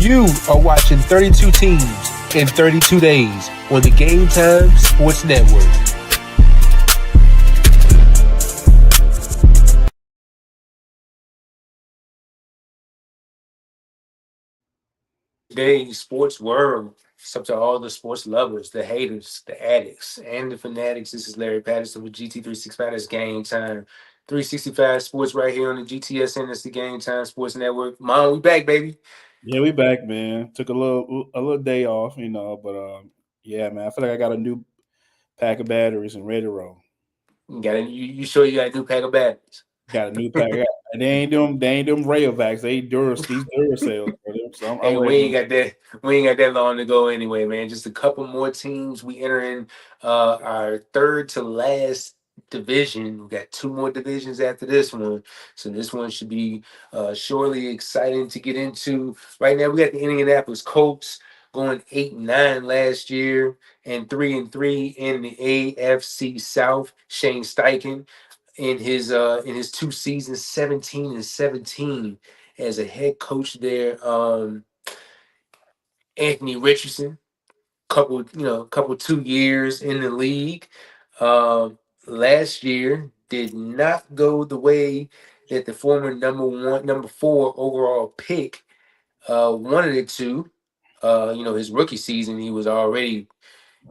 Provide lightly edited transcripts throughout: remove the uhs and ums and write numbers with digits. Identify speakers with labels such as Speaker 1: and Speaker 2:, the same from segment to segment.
Speaker 1: You are watching 32 teams in 32 days on the Game Time Sports Network.
Speaker 2: Today's sports world. It's up to all the sports lovers, the haters, the addicts, and the fanatics. This is Larry Patterson with GT365. That's Game Time. 365 Sports right here on the GTSN. That's the Game Time Sports Network. Mom, we back, baby.
Speaker 3: Yeah, we back, man. Took a little day off, but yeah, man. I feel like I got a new pack of batteries and ready to roll.
Speaker 2: You sure you got a new pack of batteries?
Speaker 3: Got a new pack. And they ain't them Rayovacs. These Duracells, brother. So I'm
Speaker 2: Hey, we
Speaker 3: ready.
Speaker 2: ain't got that. We ain't got that long to go anyway, man. Just a couple more teams. We enter in our third to last division. We got two more divisions after this one, so this one should be surely exciting to get into. Right now, we got the Indianapolis Colts going 8-9 last year and 3-3 in the AFC South. Shane Steichen in his two seasons, 17-17 as a head coach there. Anthony Richardson, couple 2 years in the league. Last year did not go the way that the former number four overall pick wanted it to. His rookie season, he was already,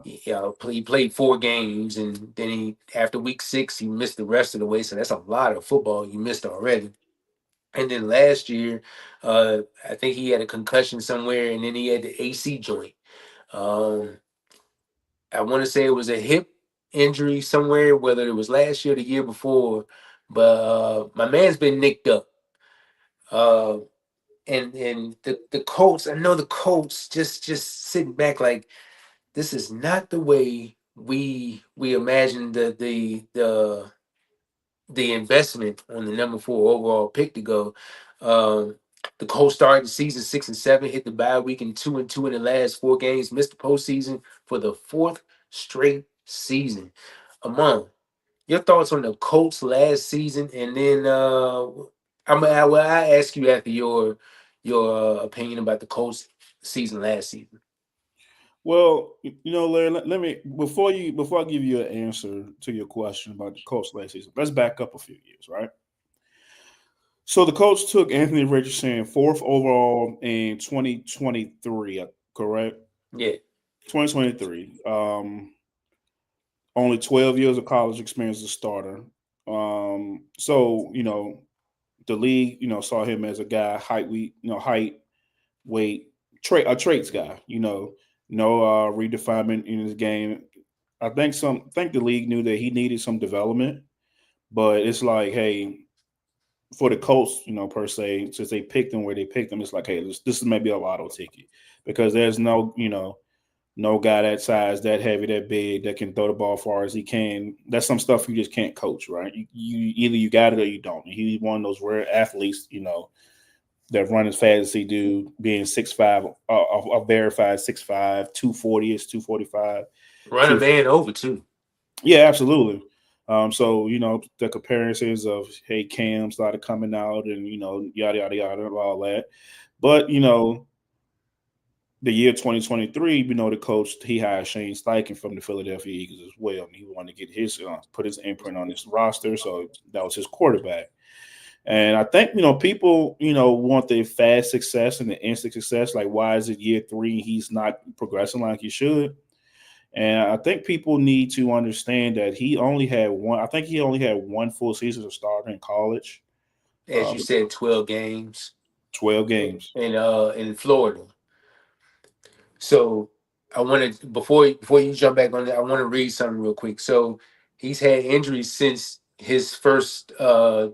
Speaker 2: he played 4 games, and then after week 6, he missed the rest of the way. So that's a lot of football you missed already. And then last year, I think he had a concussion somewhere, and then he had the AC joint. Um, I want to say it was a hip injury somewhere, whether it was last year or the year before. But my man's been nicked up. Uh, and the Colts, I know the Colts just sitting back like this is not the way we imagined the investment on the number four overall pick to go. Um, the Colts started the season 6-7, hit the bye week in 2-2 in the last 4 games, missed the postseason for the fourth straight season. Among your thoughts on the Colts last season, and then I ask you after your opinion about the Colts season last season.
Speaker 3: Well, Larry, let me before I give you an answer to your question about the Colts last season. Let's back up a few years, right? So the Colts took Anthony Richardson fourth overall in 2023, correct?
Speaker 2: Yeah,
Speaker 3: 2023. Only 12 years of college experience as a starter. So the league, saw him as a guy height, weight, a traits guy. No redefinement in his game. I think the league knew that he needed some development, but it's like, hey, for the Colts, per se, since they picked him where they picked him, it's like, hey, this is maybe a lotto ticket because there's no guy that size, that heavy, that big, that can throw the ball far as he can. That's some stuff you just can't coach, right? You either you got it or you don't. He's one of those rare athletes, that run as fast as he do, being 6'5", a verified 6'5", 240 is 245.
Speaker 2: run a man over too.
Speaker 3: Yeah, absolutely. So the comparisons of hey Cam started coming out and yada yada yada and all that, but the year 2023, the coach he hired Shane Steichen from the Philadelphia Eagles as well, and he wanted to get his put his imprint on his roster, so that was his quarterback. And I think people want the fast success and the instant success. Like, why is it year 3 and he's not progressing like he should? And I think people need to understand that he only had one. I think he only had one full season of starting in college.
Speaker 2: As you said, 12 games
Speaker 3: 12 games.
Speaker 2: in Florida. So I wanted before you jump back on that, I want to read something real quick. So he's had injuries since his first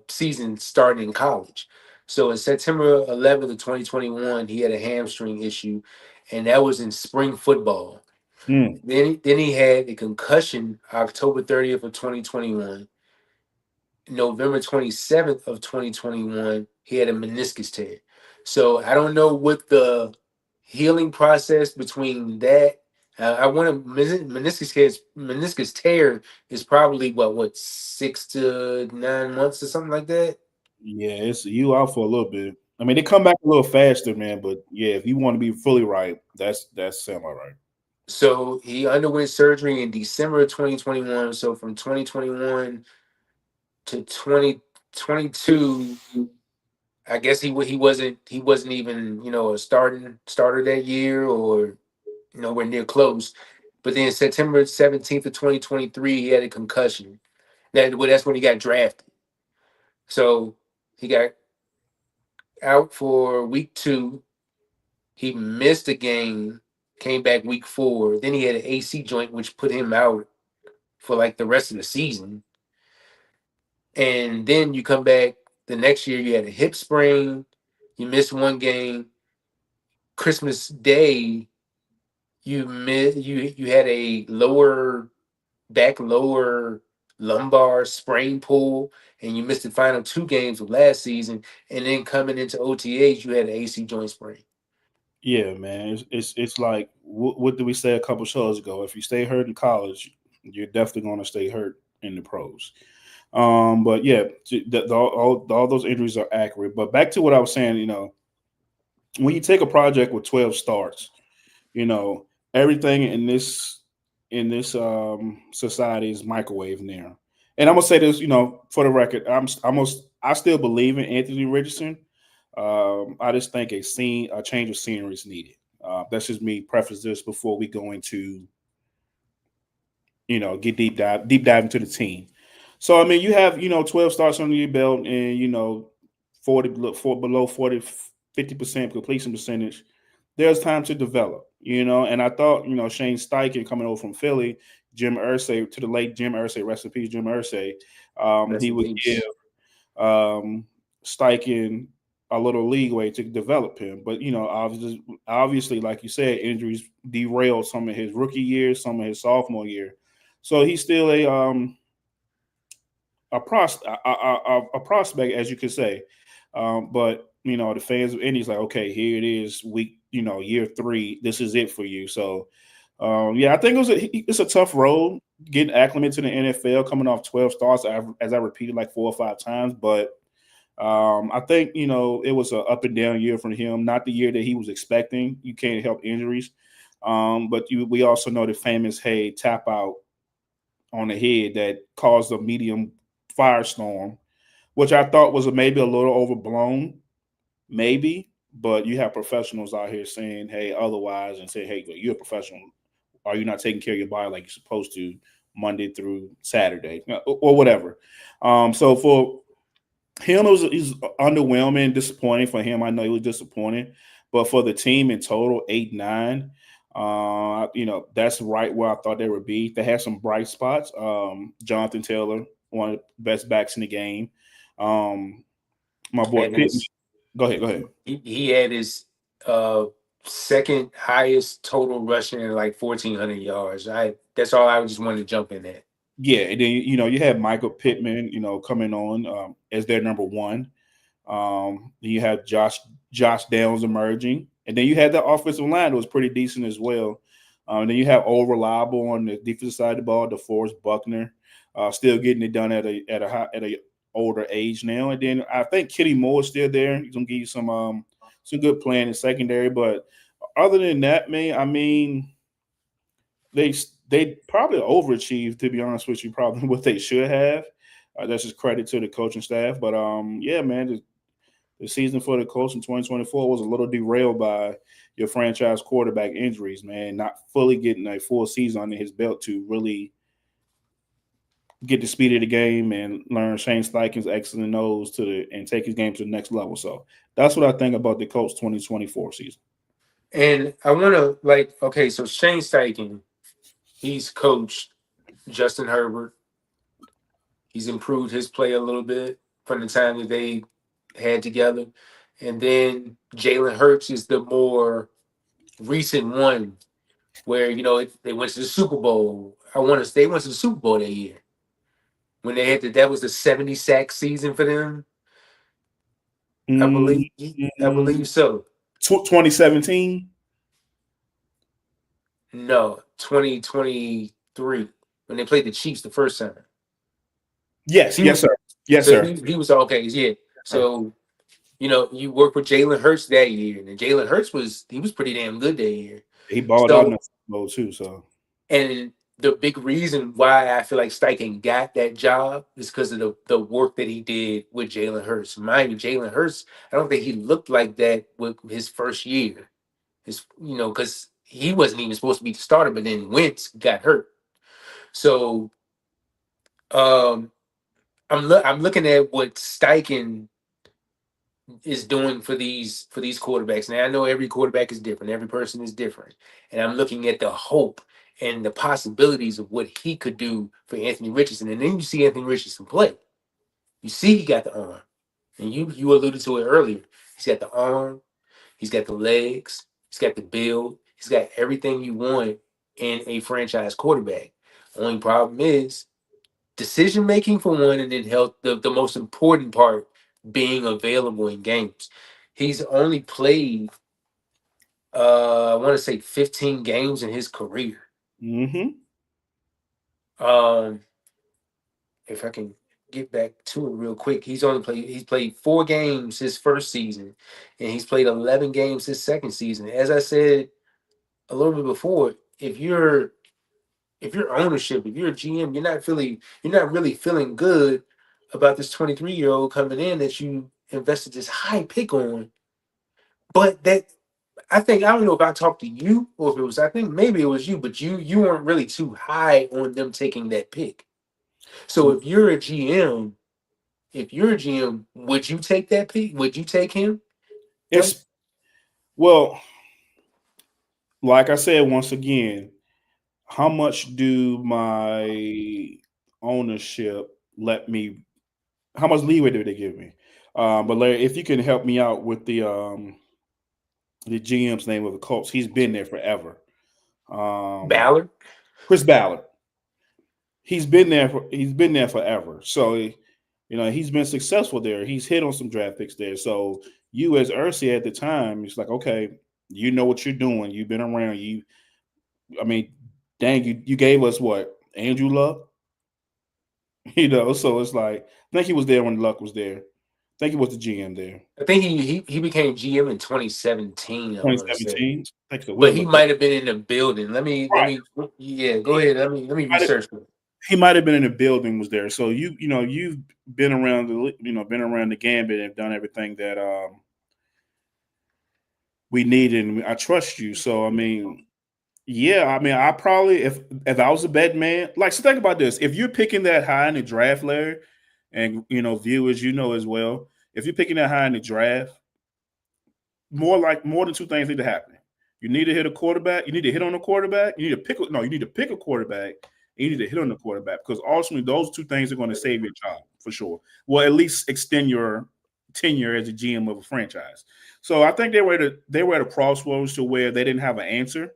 Speaker 2: season starting in college. So in September 11th of 2021, he had a hamstring issue, and that was in spring football.
Speaker 3: Hmm.
Speaker 2: Then he had a concussion October 30th of 2021. November 27th of 2021, he had a meniscus tear. So I don't know what the healing process between that. I want to meniscus tear is probably what 6 to 9 months or something like that.
Speaker 3: Yeah, it's you out for a little bit. I mean, they come back a little faster, man. But yeah, if you want to be fully right, that's semi right.
Speaker 2: So he underwent surgery in December of 2021. So from 2021 to 2022, I guess he wasn't even a starter that year or nowhere near close. But then September 17th of 2023, he had a concussion. That's when he got drafted. So he got out for week 2. He missed a game, came back week 4. Then he had an AC joint, which put him out for like the rest of the season. And then you come back the next year, you had a hip sprain, you missed one game. Christmas Day, you had a lower lumbar sprain pull, and you missed the final 2 games of last season. And then coming into OTAs, you had an AC joint sprain.
Speaker 3: Yeah, man. It's like what did we say a couple shows ago? If you stay hurt in college, you're definitely going to stay hurt in the pros. But yeah, all those injuries are accurate. But back to what I was saying, when you take a project with 12 starts, you know, everything in this society is microwave now. And I'm gonna say this, for the record, I still believe in Anthony Richardson. I just think a change of scenery is needed. That's just me. Preface this before we go into get deep dive into the team. So I mean, you have 12 starts under your belt, and 40 below 40 50% completion percentage. There's time to develop, and I thought Shane Steichen coming over from Philly, Jim Irsay, to the late Jim Irsay, rest in peace, Jim Irsay.
Speaker 2: Rest
Speaker 3: He
Speaker 2: in
Speaker 3: would give
Speaker 2: peace.
Speaker 3: Steichen a little leeway to develop him. But obviously, like you said, injuries derailed some of his rookie years, some of his sophomore year. So he's still a prospect, as you could say. But the fans of Indy's like, okay, here it is, week year 3. This is it for you. So yeah, I think it's a tough road getting acclimated to the NFL, coming off 12 starts, as I repeated like 4 or 5 times. But I think it was an up and down year for him. Not the year that he was expecting. You can't help injuries, but we also know the famous tap out on the head that caused a medium firestorm, which I thought was maybe a little overblown, maybe. But you have professionals out here saying, "Hey, otherwise," and say, "Hey, you're a professional. Are you not taking care of your body like you're supposed to Monday through Saturday, or whatever?" So for him, he's underwhelming, disappointing for him. I know he was disappointed, but for the team in total, 8-9. That's right where I thought they would be. They had some bright spots. Jonathan Taylor, one of the best backs in the game. My boy
Speaker 2: And
Speaker 3: Pittman.
Speaker 2: his
Speaker 3: Go ahead. Go ahead.
Speaker 2: he had his second highest total rushing at like 1,400 yards. That's all I just wanted to jump in at.
Speaker 3: Yeah, and then you had Michael Pittman, coming on as their number one. Then you have Josh Downs emerging, and then you had the offensive line that was pretty decent as well. And then you have old reliable on the defensive side of the ball, DeForest Buckner, still getting it done at a older age now. And then I think Kitty Moore is still there. He's gonna give you some good playing in secondary. But other than that, man, I mean, they probably overachieved, to be honest with you, probably what they should have. That's just credit to the coaching staff. But yeah, man, the season for the Colts in 2024 was a little derailed by your franchise quarterback injuries, man, not fully getting a full season under his belt to really get the speed of the game and learn Shane Steichen's X's and O's and take his game to the next level. So that's what I think about the Colts 2024 season.
Speaker 2: And I want to okay, so Shane Steichen, he's coached Justin Herbert. He's improved his play a little bit from the time that they had together. And then Jalen Hurts is the more recent one where, they went to the Super Bowl. They went to the Super Bowl that year when they that was the 70 sack season for them. I believe, I
Speaker 3: Mm,
Speaker 2: believe so.
Speaker 3: 2017.
Speaker 2: No, 2023 when they played the Chiefs the first time.
Speaker 3: Yes,
Speaker 2: He
Speaker 3: yes,
Speaker 2: was
Speaker 3: sir. Yes,
Speaker 2: so
Speaker 3: sir.
Speaker 2: he was okay. Yeah.
Speaker 3: Sir.
Speaker 2: So You worked with Jalen Hurts that year, and Jalen Hurts was pretty damn good that year.
Speaker 3: He balled out in
Speaker 2: So,
Speaker 3: the mode too. So
Speaker 2: and the big reason why I feel like Steichen got that job is because of the work that he did with Jalen Hurts. Mind you, Jalen Hurts, I don't think he looked like that with his first year. Because he wasn't even supposed to be the starter, but then Wentz got hurt. So um, I'm looking at what Steichen is doing for these quarterbacks. Now I know every quarterback is different, every person is different, and I'm looking at the hope and the possibilities of what he could do for Anthony Richardson. And then you see Anthony Richardson play. You see he got the arm, and you alluded to it earlier. He's got the arm, he's got the legs, he's got the build, he's got everything you want in a franchise quarterback. Only problem is decision making for one, and then health. The most important part being available in games. He's only played, I want to say 15 games in his career.
Speaker 3: mm-hmm.
Speaker 2: Um, if I can get back to it real quick, he's played 4 games his first season, and he's played 11 games his second season. As I said a little bit before, if you're ownership, if you're a GM, you're not really feeling good about this 23-year-old coming in that you invested this high pick on. But that I don't know if I talked to you or if it was I think maybe it was you, but you weren't really too high on them taking that pick. So if you're a GM, would you take that pick? Would you take him? Done?
Speaker 3: It's well, like I said once again, how much do my ownership let me? How much leeway do they give me? But Larry, if you can help me out with the GM's name of the Colts, he's been there forever.
Speaker 2: Ballard?
Speaker 3: Chris Ballard. He's been there forever. So he's been successful there. He's hit on some draft picks there. So you as Ursi at the time, it's like, okay, you know what you're doing. You've been around. I mean, dang, you gave us what? Andrew Luck? So it's like, I think he was there when Luck was there. I think he was the GM there.
Speaker 2: I think he became GM in 2017, I want to say.
Speaker 3: 2017. I think so.
Speaker 2: But
Speaker 3: We'll
Speaker 2: he
Speaker 3: look up.
Speaker 2: might have been in the building. Let
Speaker 3: Right.
Speaker 2: me yeah, go ahead. Let me
Speaker 3: Might have-
Speaker 2: research it.
Speaker 3: He might have been in the building, was there. So you've been around the gambit and done everything that we needed, and I trust you. So I mean, yeah, I mean, I probably if I was a bet man, like, so think about this: if you're picking that high in the draft, Larry, and viewers, as well, if you're picking that high in the draft, more than two things need to happen. You need to hit a quarterback. You need to hit on a quarterback. You need to pick. No, you need to pick a quarterback. And you need to hit on the quarterback because ultimately those two things are going to save your job for sure. Well, at least extend your tenure as a GM of a franchise. So I think they were at a crossroads to where they didn't have an answer.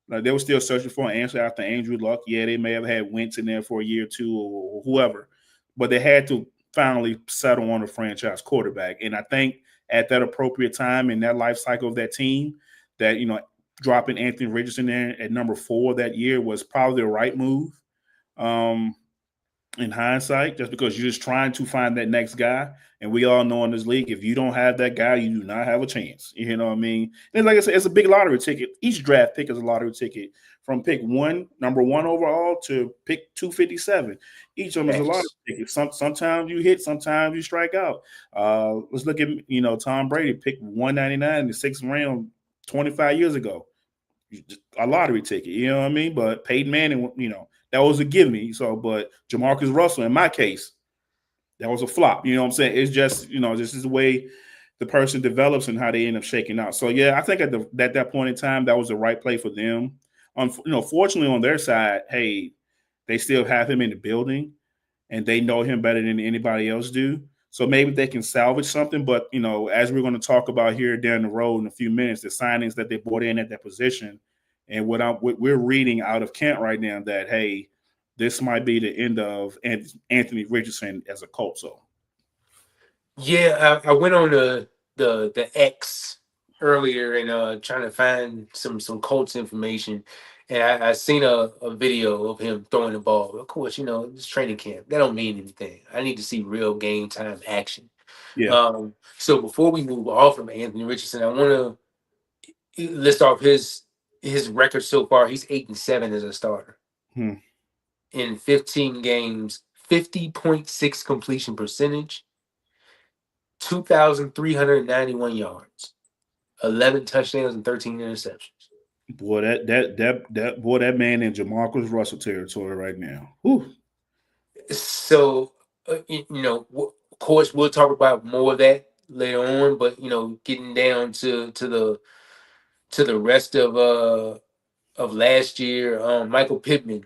Speaker 3: Like, they were still searching for an answer after Andrew Luck. Yeah, they may have had Wentz in there for a year or two or whoever, but they had to finally settle on a franchise quarterback. And I think at that appropriate time in that life cycle of that team, that dropping Anthony Richardson there at number 4 that year was probably the right move. Um, in hindsight, just because you're just trying to find that next guy. And we all know in this league, if you don't have that guy, you do not have a chance. You know what I mean? And like I said, it's a big lottery ticket. Each draft pick is a lottery ticket from pick number 1 overall, to pick 257. Each of them is a lottery
Speaker 2: Thanks.
Speaker 3: ticket. Sometimes you hit, sometimes you strike out. Let's look at Tom Brady picked 199 in the 6th round 25 years ago. A lottery ticket, you know what I mean? But Peyton Manning, that was a give me. So, but Jamarcus Russell, in my case, that was a flop. You know what I'm saying? It's just, this is the way the person develops and how they end up shaking out. So, yeah, I think at that point in time, that was the right play for them. Fortunately on their side, hey, they still have him in the building and they know him better than anybody else do. So maybe they can salvage something. But, as we're going to talk about here down the road in a few minutes, the signings that they brought in at that position and what we're reading out of Kent right now, that, hey, this might be the end of Anthony Richardson as a Colt. So,
Speaker 2: Yeah, I went on the X earlier and trying to find some Colts information, and I seen a video of him throwing the ball. Of course, it's training camp. That don't mean anything. I need to see real game time action.
Speaker 3: Yeah.
Speaker 2: So before we move off from Anthony Richardson, I want to list off his record so far. He's 8-7 as a starter in 15 games, 50.6 completion percentage, 2,391 yards, 11 touchdowns, and 13 interceptions.
Speaker 3: Boy, that man in Jamarcus Russell territory right now. Whew.
Speaker 2: So, of course, we'll talk about more of that later on. But getting down to the rest of last year, Michael Pittman,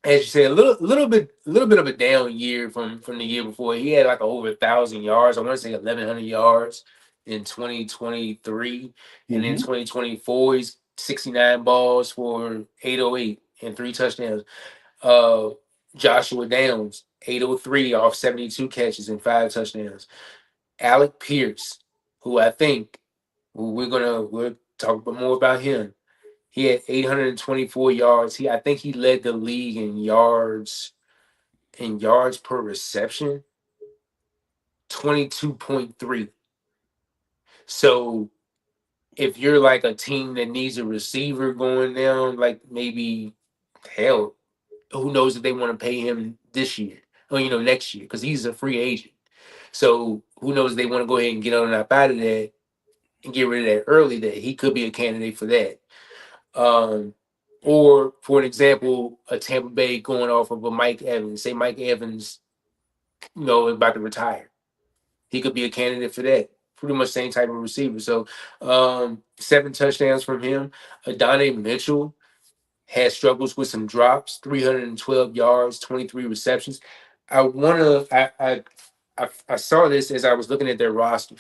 Speaker 2: as you said, a little bit of a down year from the year before. He had like over 1,000 yards. I want to say 1,100 yards in 2023, and in 2024, he's 69 balls for 808 and 3 touchdowns. Uh, Joshua Downs, 803 off 72 catches and 5 touchdowns. Alec Pierce, who I think we'll talk more about him. He had 824 yards. I think he led the league in yards per reception, 22.3. So if you're like a team that needs a receiver going down, like maybe hell, who knows if they want to pay him this year or next year, because he's a free agent. So who knows if they want to go ahead and get on and up out of that and get rid of that early, that he could be a candidate for that. Or for an example, a Tampa Bay going off of a Mike Evans. Say Mike Evans, about to retire. He could be a candidate for that. Pretty much same type of receiver. So 7 touchdowns from him. Adonai Mitchell had struggles with some drops, 312 yards, 23 receptions. I saw this as I was looking at their roster.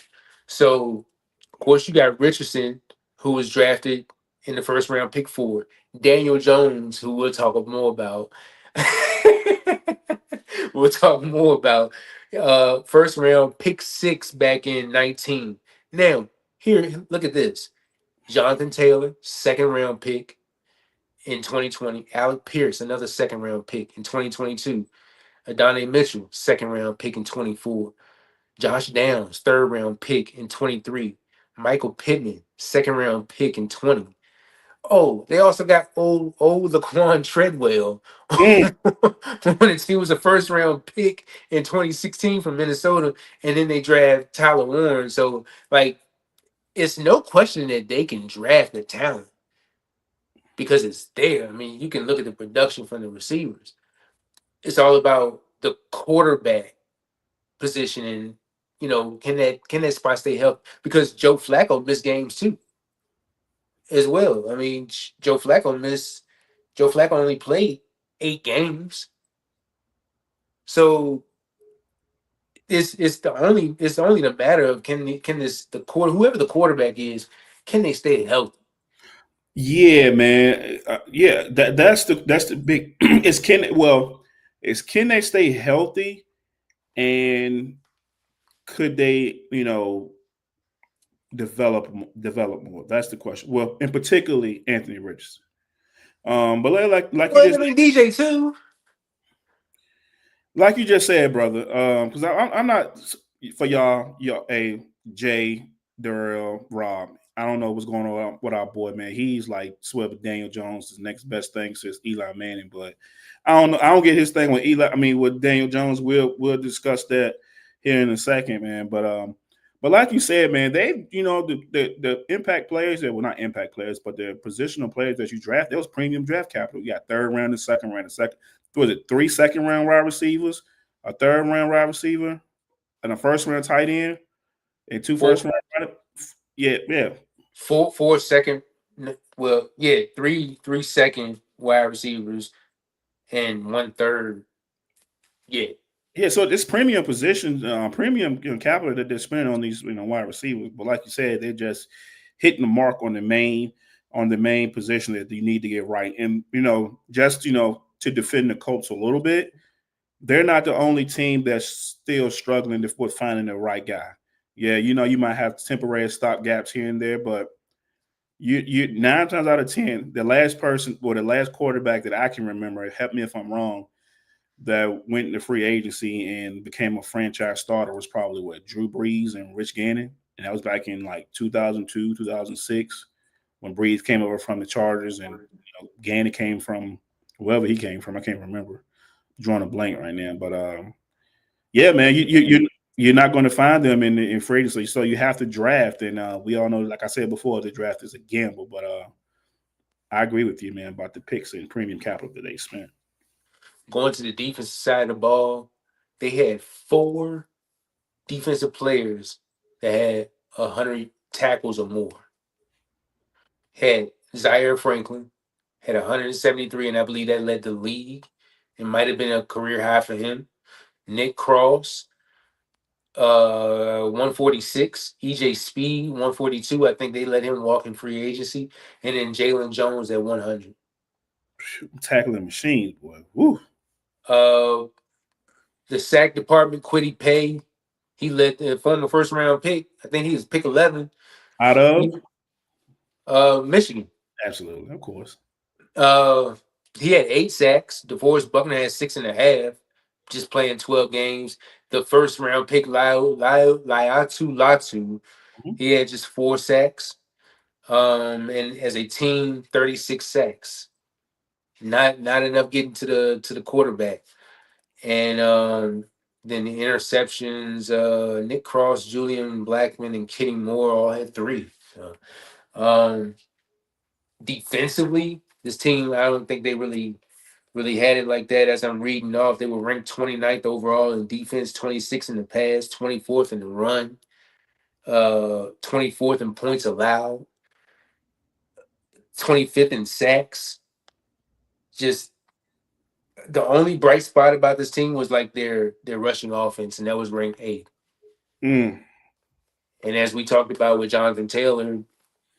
Speaker 2: So, of course, you got Richardson, who was drafted in the first round, pick 4. Daniel Jones, who we'll talk more about. We'll talk more about. First round, pick 6 back in 19. Now, here, look at this. Jonathan Taylor, second round pick in 2020. Alec Pierce, another second round pick in 2022. Adonai Mitchell, second round pick in 24. Josh Downs, third round pick in 23. Michael Pittman, second round pick in 20. Oh, they also got old Laquan Treadwell.
Speaker 3: Mm.
Speaker 2: He was a first round pick in 2016 from Minnesota, and then they draft Tyler Warren. So, like, it's no question that they can draft the talent because it's there. I mean, you can look at the production from the receivers. It's all about the quarterback position, and can that spot stay healthy? Because Joe Flacco missed games too, as well. I mean, Joe Flacco only played 8 games, so it's only the matter of whoever the quarterback is, can they stay healthy?
Speaker 3: Yeah, man. Yeah, that's the big. Can they stay healthy, and could they develop more? That's the question. Well, and particularly Anthony Richardson. But
Speaker 2: Well, I mean, DJ too.
Speaker 3: like you just said, brother. Because I'm not for y'all, Jay, Darrell, Rob. I don't know what's going on with our boy, man. He's like swear with Daniel Jones, the next best thing since Eli Manning. But I don't know. I don't get his thing with Eli. I mean, with Daniel Jones, we'll discuss that here in a second, man. But like you said, man, they the impact players that not impact players, but the positional players that you draft, that was premium draft capital. You got third round and second round. Was it 3 second round wide receivers, a third round wide receiver, and a first round tight end, and 2 first round. Yeah.
Speaker 2: Four second. Well, yeah, three second wide receivers and 1/3. Yeah.
Speaker 3: Yeah, so this premium position, premium capital that they're spending on these wide receivers, but like you said, they're just hitting the mark on the main position that you need to get right, and just to defend the Colts a little bit, they're not the only team that's still struggling with finding the right guy. Yeah, you might have temporary stop gaps here and there, but you 9 times out of 10, the last person or the last quarterback that I can remember, help me if I'm wrong, that went into free agency and became a franchise starter was probably what Drew Brees and Rich Gannon, and that was back in like 2002, 2006 when Brees came over from the Chargers and Gannon came from wherever he came from. I can't remember. I'm drawing a blank right now, but yeah, man, you're not going to find them in free agency, so you have to draft. And we all know, like I said before, the draft is a gamble. But I agree with you, man, about the picks and premium capital that they spent.
Speaker 2: Going to the defensive side of the ball, they had 4 defensive players that had 100 tackles or more. Had Zaire Franklin, had 173, and I believe that led the league. It might have been a career high for him. Nick Cross, 146. EJ Speed, 142. I think they let him walk in free agency. And then Jalen Jones at 100.
Speaker 3: Tackling machines, boy. Woo.
Speaker 2: Uh, the sack department, Quiddy Pay, he led the former first round pick. I think he was pick 11.
Speaker 3: Out of
Speaker 2: Michigan.
Speaker 3: absolutely, of course.
Speaker 2: Uh, he had 8 sacks. DeForest Buckner had 6.5, just playing 12 games. The first round pick, Laiatu Latu,
Speaker 3: Mhm.
Speaker 2: he had just 4 sacks. And as a team, 36 sacks. Not enough getting to the quarterback. And then the interceptions, Nick Cross, Julian Blackman, and Kenny Moore all had 3. So defensively, this team, I don't think they really had it like that. As I'm reading off, they were ranked 29th overall in defense, 26th in the pass, 24th in the run, 24th in points allowed, 25th in sacks. Just the only bright spot about this team was like their rushing offense, and that was ranked 8th.
Speaker 3: Mm.
Speaker 2: And as we talked about with Jonathan Taylor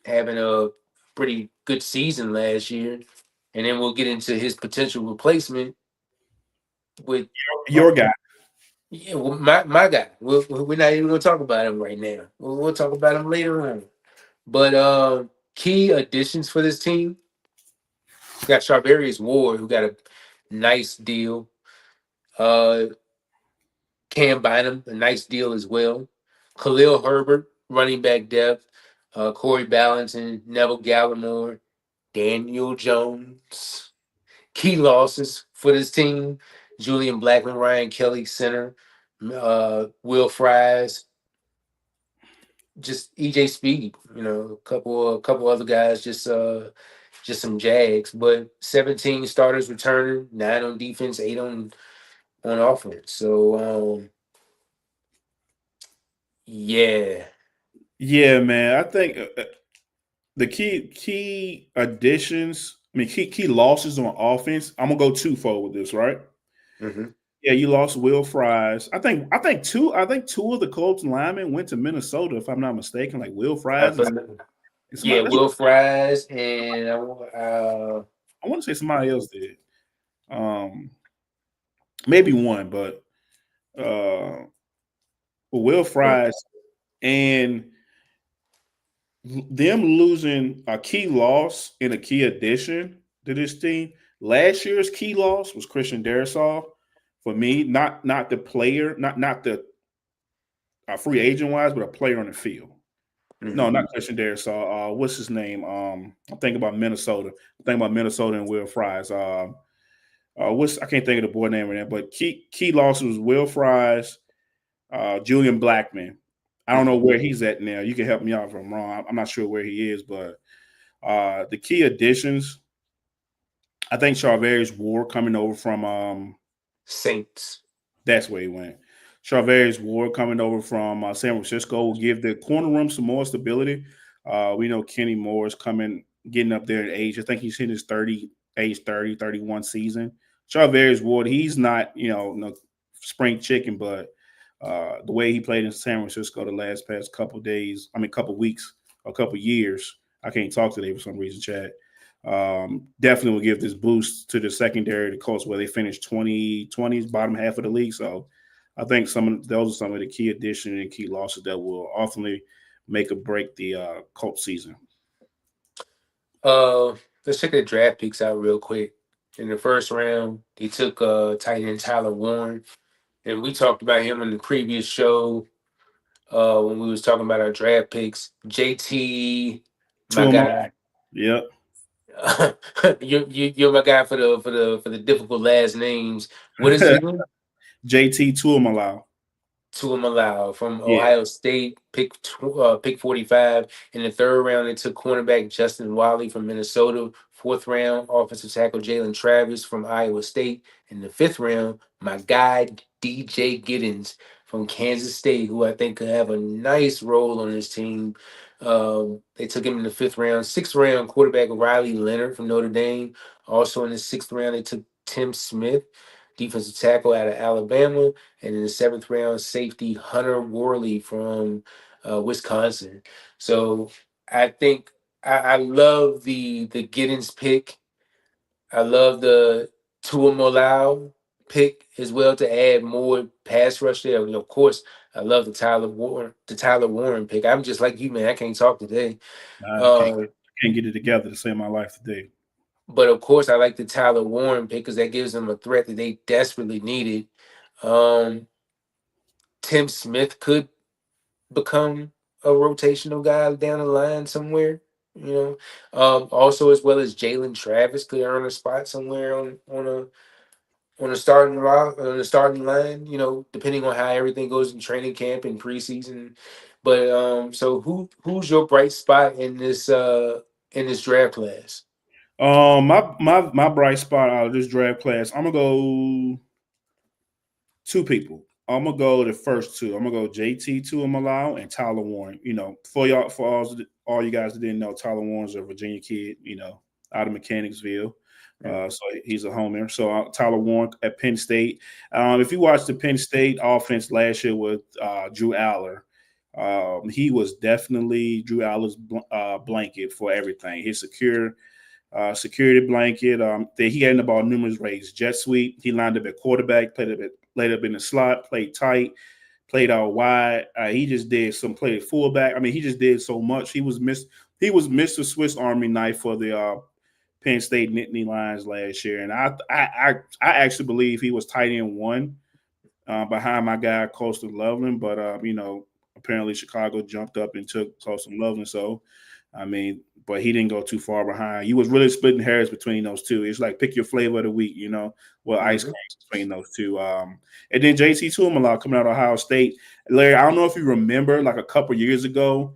Speaker 2: having a pretty good season last year, and then we'll get into his potential replacement with
Speaker 3: Your guy.
Speaker 2: yeah, well, my guy. We're not even going to talk about him right now. We'll talk about him later on. But key additions for this team got Charvarius Ward, who got a nice deal. Uh, Cam Bynum, a nice deal as well. Khalil Herbert, running back depth. Corey Ballanton, Neville Gallimore, Daniel Jones. Key losses for this team: Julian Blackman, Ryan Kelly, center. Will Fries, just EJ Speed, a couple other guys, just some Jags, but 17 starters returning, 9 on defense, 8 on offense. So yeah.
Speaker 3: Yeah, man. I think the key additions. I mean, key losses on offense. I'm gonna go twofold with this, right?
Speaker 2: Mm-hmm.
Speaker 3: Yeah, you lost Will Fries. I think two of the Colts linemen went to Minnesota, if I'm not mistaken. Like Will Fries and
Speaker 2: Yeah,
Speaker 3: somebody.
Speaker 2: Will Fries and
Speaker 3: I want to say somebody else did. Um, maybe one, but Will Fries and them losing a key loss and a key addition to this team. Last year's key loss was Christian Darrisaw. For me, not the player, not the free agent wise, but a player on the field. No,
Speaker 2: mhm.
Speaker 3: not Christian Darrisaw. What's his name? I'm thinking about Minnesota. I'm thinking about Minnesota and Will Fries. I can't think of the boy name right now, but key losses was Will Fries, Julian Blackman. I don't know where he's at now. You can help me out if I'm wrong. I'm not sure where he is, but the key additions, I think Charvarius Ward coming over from
Speaker 2: Saints.
Speaker 3: that's where he went. Charvarius Ward coming over from San Francisco will give the corner room some more stability. We know Kenny Moore is getting up there in age. I think he's hitting his 31 season. Charvarius Ward, he's not, no spring chicken, but the way he played in San Francisco the past couple weeks, a couple years, I can't talk today for some reason, Chad. Definitely will give this boost to the secondary of the Colts where they finished 2020s, bottom half of the league. So I think those are some of the key additions and key losses that will ultimately make or break the Colts season.
Speaker 2: Let's check the draft picks out real quick. in the first round. They took tight end Tyler Warren, and we talked about him in the previous show when we was talking about our draft picks. JT,
Speaker 3: Two
Speaker 2: my
Speaker 3: of my,
Speaker 2: guy.
Speaker 3: yep.
Speaker 2: You're my guy for the difficult last names. What is it again?
Speaker 3: JT Tuamalaw.
Speaker 2: Tuamalaw from
Speaker 3: Yeah.
Speaker 2: Ohio State, pick 45. In the third round, they took cornerback Justin Wiley from Minnesota. Fourth round, offensive tackle Jalen Travis from Iowa State. In the fifth round, my guy DJ Giddens from Kansas State, who I think could have a nice role on this team. They took him in the fifth round. Sixth round, quarterback Riley Leonard from Notre Dame. Also in the sixth round, they took Tim Smith, defensive tackle out of Alabama. And in the seventh round, safety Hunter Worley from Wisconsin. So I think I love the Giddens pick. I love the Tuamolau pick as well to add more pass rush there. And of course, I love the Tyler Warren pick. I'm just like you, man. I can't talk today.
Speaker 3: I
Speaker 2: Um,
Speaker 3: can't get it together to save my life today.
Speaker 2: but of course, I like the Tyler Warren pick because that gives them a threat that they desperately needed. Um, Tim Smith could become a rotational guy down the line somewhere. You know, also as well as Jalen Travis could earn a spot somewhere on a starting line. You know, depending on how everything goes in training camp and preseason. But so who's your bright spot in this draft class?
Speaker 3: My bright spot out of this draft class, I'm gonna go two people. I'm gonna go the first two. I'm gonna go JT Tuamalaw and Tyler Warren. You know, for all you guys that didn't know, Tyler Warren's a Virginia kid. You know, out of Mechanicsville. So he's a homer. So Tyler Warren at Penn State. If you watch the Penn State offense last year with Drew Aller, he was definitely Drew Aller's blanket for everything. His security blanket. He had the ball numerous ways. Jet sweep. He lined up at quarterback, played up in the slot, played tight, played out wide. He just did played fullback. I mean, he just did so much. He was Mr. Swiss Army knife for the Penn State Nittany Lions last year, and I actually believe he was tight end one behind my guy Colston Loveland, but you know, apparently Chicago jumped up and took Colston Loveland. So, I mean, but he didn't go too far behind. You was really splitting hairs between those two. It's like pick your flavor of the week, you know, ice cream between those two. And then JT Tuamalaw coming out of Ohio State. Larry, I don't know if you remember, like a couple years ago,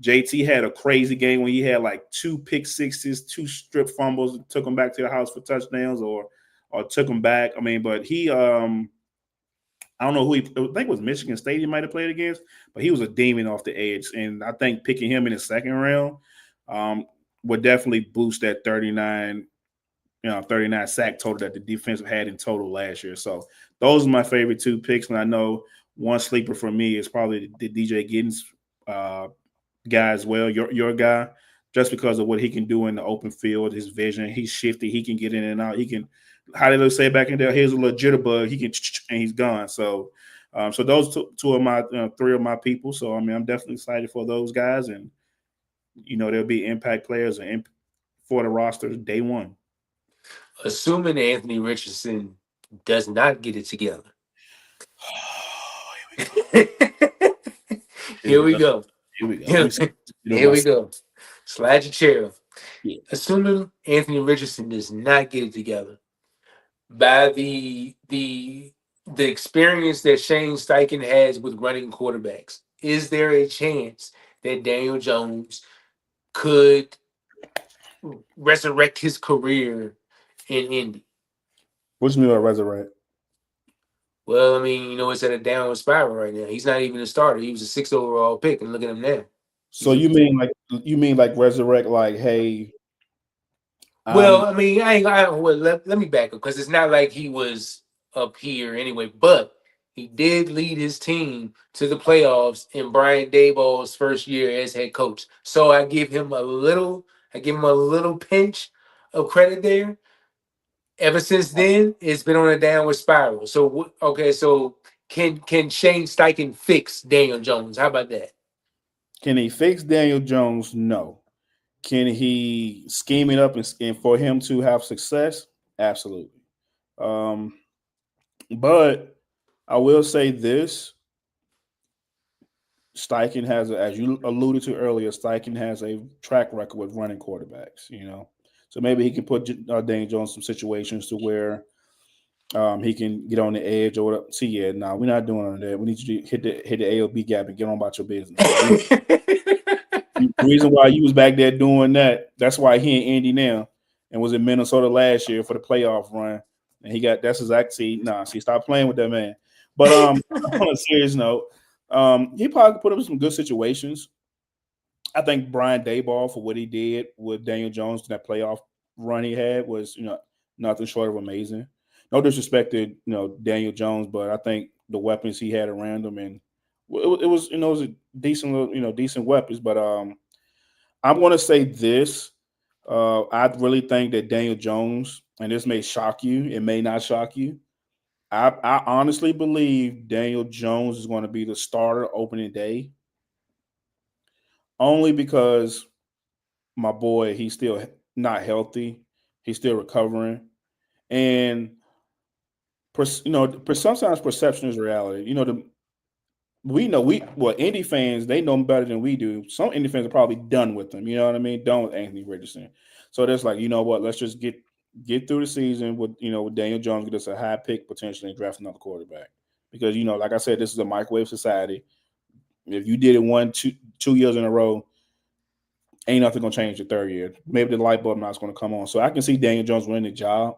Speaker 3: JT had a crazy game when he had like 2 pick sixes, 2 strip fumbles, took him back to the house for touchdowns, or took him back. I mean, but he I don't know who I think it was Michigan State he might have played against, but he was a demon off the edge. And I think picking him in the second round would definitely boost that 39 sack total that the defense had in total last year. So those are my favorite 2 picks. And I know one sleeper for me is probably the DJ Giddens guy as well, your guy, just because of what he can do in the open field, his vision. He's shifty. He can get in and out. He can, how did they say back in there? Here's a little jitterbug. He can, and he's gone. So, so those two of my 3 of my people. So I mean, I'm definitely excited for those guys, and you know, they'll be impact players and for the roster day one.
Speaker 2: Assuming Anthony Richardson does not get it together. Here we go.
Speaker 3: Here we go.
Speaker 2: Here we go. Slide your chair.
Speaker 3: Yeah.
Speaker 2: Assuming Anthony Richardson does not get it together, by the experience that Shane Steichen has with running quarterbacks, is there a chance that Daniel Jones could resurrect his career in Indy?
Speaker 3: What you mean by resurrect?
Speaker 2: Well, I mean, you know, it's at a downward spiral right now. He's not even a starter. He was a 6th overall pick, and look at him now.
Speaker 3: So you mean like resurrect, like, hey.
Speaker 2: Well, I mean, let me back up, because it's not like he was up here anyway, but he did lead his team to the playoffs in Brian Daboll's first year as head coach. So I give him a little pinch of credit there. Ever since then, it's been on a downward spiral. So okay, so can Shane Steichen fix Daniel Jones? How about that?
Speaker 3: Can he fix Daniel Jones? No. Can he scheme it up and for him to have success? Absolutely. Um, but I will say this: Steichen has, as you alluded to earlier, Steichen has a track record with running quarterbacks. So maybe he can put Daniel Jones in some situations to where he can get on the edge or whatever. See, yeah, no, we're not doing all that. We need you to hit the AOB gap and get on about your business. The reason why you was back there doing that, that's why he in Indy now and was in Minnesota last year for the playoff run. And he got that's exactly stop playing with that man. But on a serious note, he probably could put him in some good situations. I think Brian Daboll for what he did with Daniel Jones in that playoff run he had was, nothing short of amazing. No disrespect to Daniel Jones, but I think the weapons he had around him and it was a decent decent weapons. But I'm going to say this: I really think that Daniel Jones, and this may shock you, it may not shock you. I honestly believe Daniel Jones is going to be the starter opening day, only because my boy, he's still not healthy. He's still recovering. And, sometimes perception is reality. Indy fans, they know him better than we do. Some Indy fans are probably done with him. You know what I mean? Done with Anthony Richardson. So that's like, you know what? Let's just get through the season with Daniel Jones, get us a high pick potentially and draft another quarterback. Because, like I said, this is a microwave society. If you did it 2 years in a row, ain't nothing gonna change the third year. Maybe the light bulb not's gonna come on. So I can see Daniel Jones winning the job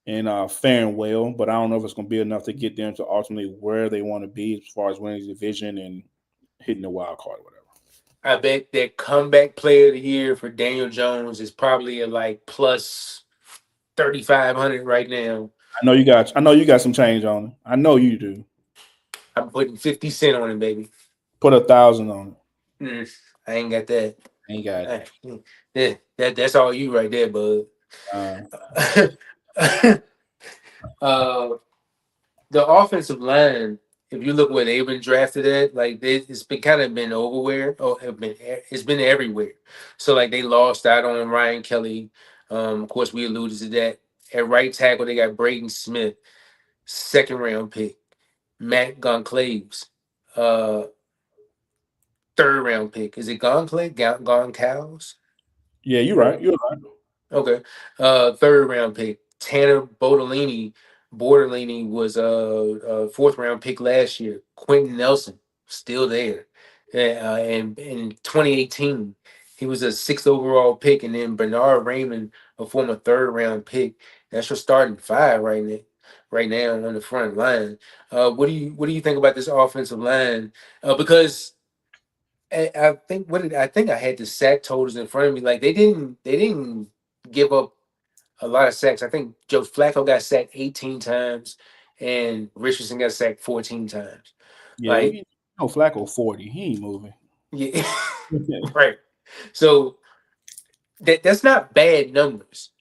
Speaker 3: and faring well, but I don't know if it's gonna be enough to get them to ultimately where they want to be as far as winning the division and hitting the wild card or whatever.
Speaker 2: I bet that comeback player of the year for Daniel Jones is probably at like plus 3,500 right now.
Speaker 3: I know you got some change on it. I know you do.
Speaker 2: I'm putting 50 cent on it, baby.
Speaker 3: Put 1,000 on
Speaker 2: I ain't got that.
Speaker 3: it. Ain't got it.
Speaker 2: That's all you right there, bud.
Speaker 3: Uh,
Speaker 2: The offensive line, if you look where they've been drafted at, like it's been kind of been everywhere. It's been everywhere. So like they lost out on Ryan Kelly. Of course, we alluded to that. At right tackle, they got Braden Smith, second round pick. Matt Goncalves, uh, third round pick. Is it Goncalves?
Speaker 3: yeah, you're right. You're right.
Speaker 2: Okay. Third round pick. Tanner Borderlini was a fourth round pick last year. Quentin Nelson, still there. And in 2018, he was a sixth overall pick. And then Bernard Raymond, a former third round pick. That's your starting five right now on the front line. What do you think about this offensive line? Because I think I had the sack totals in front of me. Like they didn't give up a lot of sacks. I think Joe Flacco got sacked 18 times, and Richardson got sacked 14 times.
Speaker 3: Yeah,
Speaker 2: Like,
Speaker 3: Flacco 40. He ain't moving.
Speaker 2: yeah, right. So that's not bad numbers.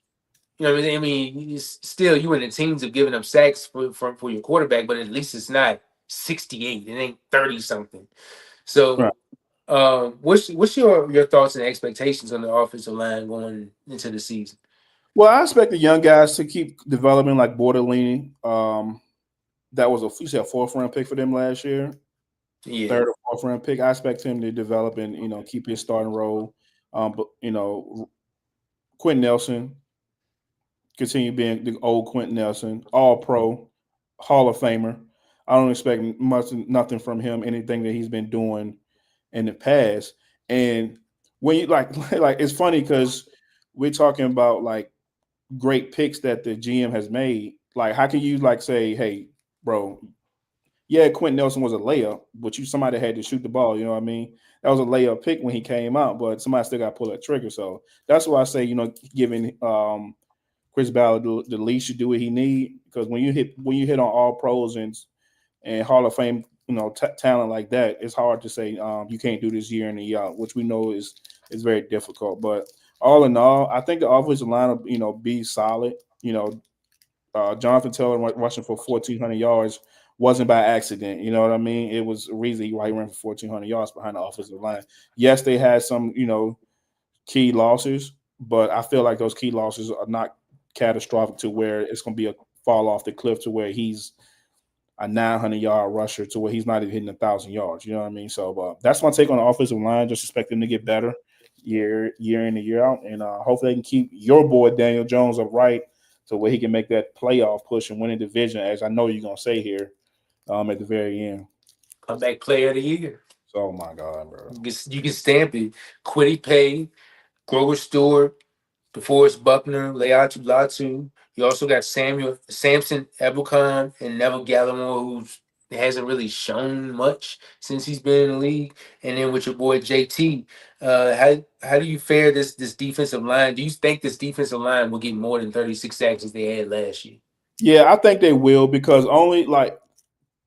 Speaker 2: You know what I mean? I mean, still you in the teams of giving up sacks for your quarterback, but at least it's not 68. It ain't 30 something.
Speaker 3: Right.
Speaker 2: So what's your thoughts and expectations on the offensive line going into the season?
Speaker 3: Well, I expect the young guys to keep developing like Borderlini. That was you said a fourth round pick for them last year.
Speaker 2: Yeah,
Speaker 3: Third or fourth round pick. I expect him to develop and keep his starting role. But Quentin Nelson continue being the old Quentin Nelson, All Pro, Hall of Famer. I don't expect nothing from him. Anything that he's been doing in the past. And when you like it's funny because we're talking about like great picks that the GM has made. Like, how can you like say, hey, bro, yeah, Quentin Nelson was a layup, but somebody had to shoot the ball. You know what I mean? That was a layup pick when he came out, but somebody still got to pull that trigger. So that's why I say, giving Chris Ballard the least you do what he need, because when you hit on all pros and Hall of Fame, talent like that, it's hard to say you can't do this year in and year out, which we know is very difficult. But all in all, I think the offensive line will, be solid. Jonathan Taylor rushing for 1,400 yards wasn't by accident. You know what I mean? It was a reason why he ran for 1,400 yards behind the offensive line. Yes, they had some, key losses, but I feel like those key losses are not catastrophic to where it's going to be a fall off the cliff to where he's a 900-yard rusher to where he's not even hitting 1,000 yards. You know what I mean? So that's my take on the offensive line. Just expect them to get better year in and year out, and hopefully they can keep your boy Daniel Jones upright so where he can make that playoff push and win a division, as I know you're gonna say here at the very end.
Speaker 2: Comeback player of the year.
Speaker 3: So, oh my God, bro.
Speaker 2: You can stamp it. Quiddy Pay, Grover Stewart, DeForest Buckner, Leatu Latu. You also got Samson Ebukam and Neville Gallimore, who hasn't really shown much since he's been in the league. And then with your boy JT, how do you fare this defensive line? Do you think this defensive line will get more than 36 sacks as they had last year?
Speaker 3: Yeah, I think they will because only like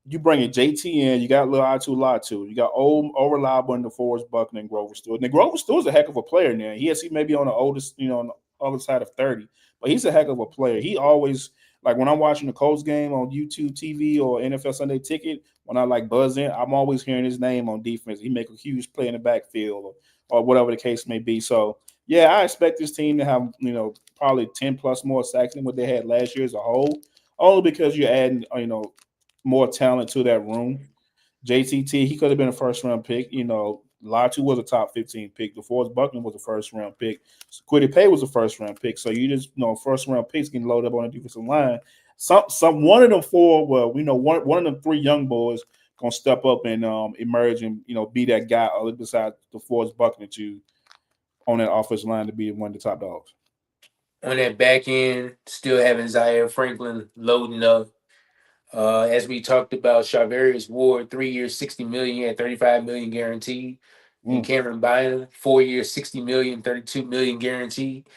Speaker 3: you bring in JT in, you got Leatu Latu, you got old reliable in DeForest Buckner and Grover Stewart. And Grover Stewart's a heck of a player now. He may be on the oldest, on the other side of 30, but he's a heck of a player. He always, like when I'm watching the Colts game on YouTube TV or NFL Sunday Ticket, when I like buzz in, I'm always hearing his name on defense. He make a huge play in the backfield or whatever the case may be. So yeah, I expect this team to have, probably 10 plus more sacks than what they had last year as a whole, only because you're adding, more talent to that room. JTT, he could have been a first round pick. Latu was a top 15 pick. DeForest Buckner was a first round pick. Quiddy Pay was a first round pick. So you just first round picks getting loaded up on the defensive line. Some one of them four, well, we know one of them three young boys gonna step up and emerge and be that guy other besides DeForest Buckner to on that offensive line to be one of the top dogs.
Speaker 2: On that back end, still having Zaire Franklin loading up. As we talked about, Charvarius Ward, 3 years, $60 million, at $35 million guaranteed. And Cameron Bynum, 4 years, $60 million, $32 million guaranteed.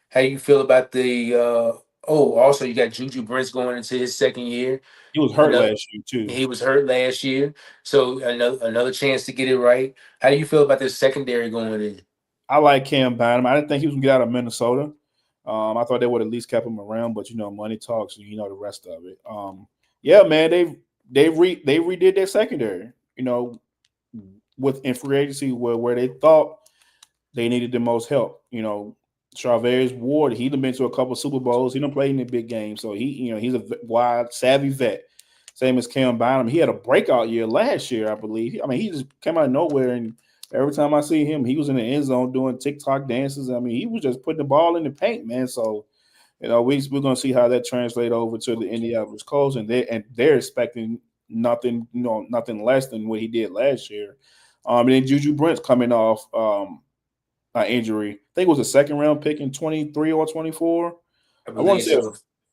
Speaker 2: How you feel about the also you got Juju Brents going into his second year.
Speaker 3: He was hurt last year too.
Speaker 2: He was hurt last year. So another chance to get it right. How do you feel about this secondary going in?
Speaker 3: I like Cam Bynum. I didn't think he was gonna get out of Minnesota. I thought they would at least kept him around, but money talks, and the rest of it. Yeah, man, they redid their secondary, with in free agency where they thought they needed the most help. Charvarius Ward, he done been to a couple of Super Bowls. He done played in the big game, so he's a wide, savvy vet. Same as Cam Bynum. He had a breakout year last year, I believe. I mean, he just came out of nowhere, and every time I see him, he was in the end zone doing TikTok dances. I mean, he was just putting the ball in the paint, man. So, we're gonna see how that translates over to the Indianapolis Colts, and they're expecting nothing less than what he did last year. And then Juju Brent's coming off an injury. I think it was a second round pick in 23 or 24. I want to say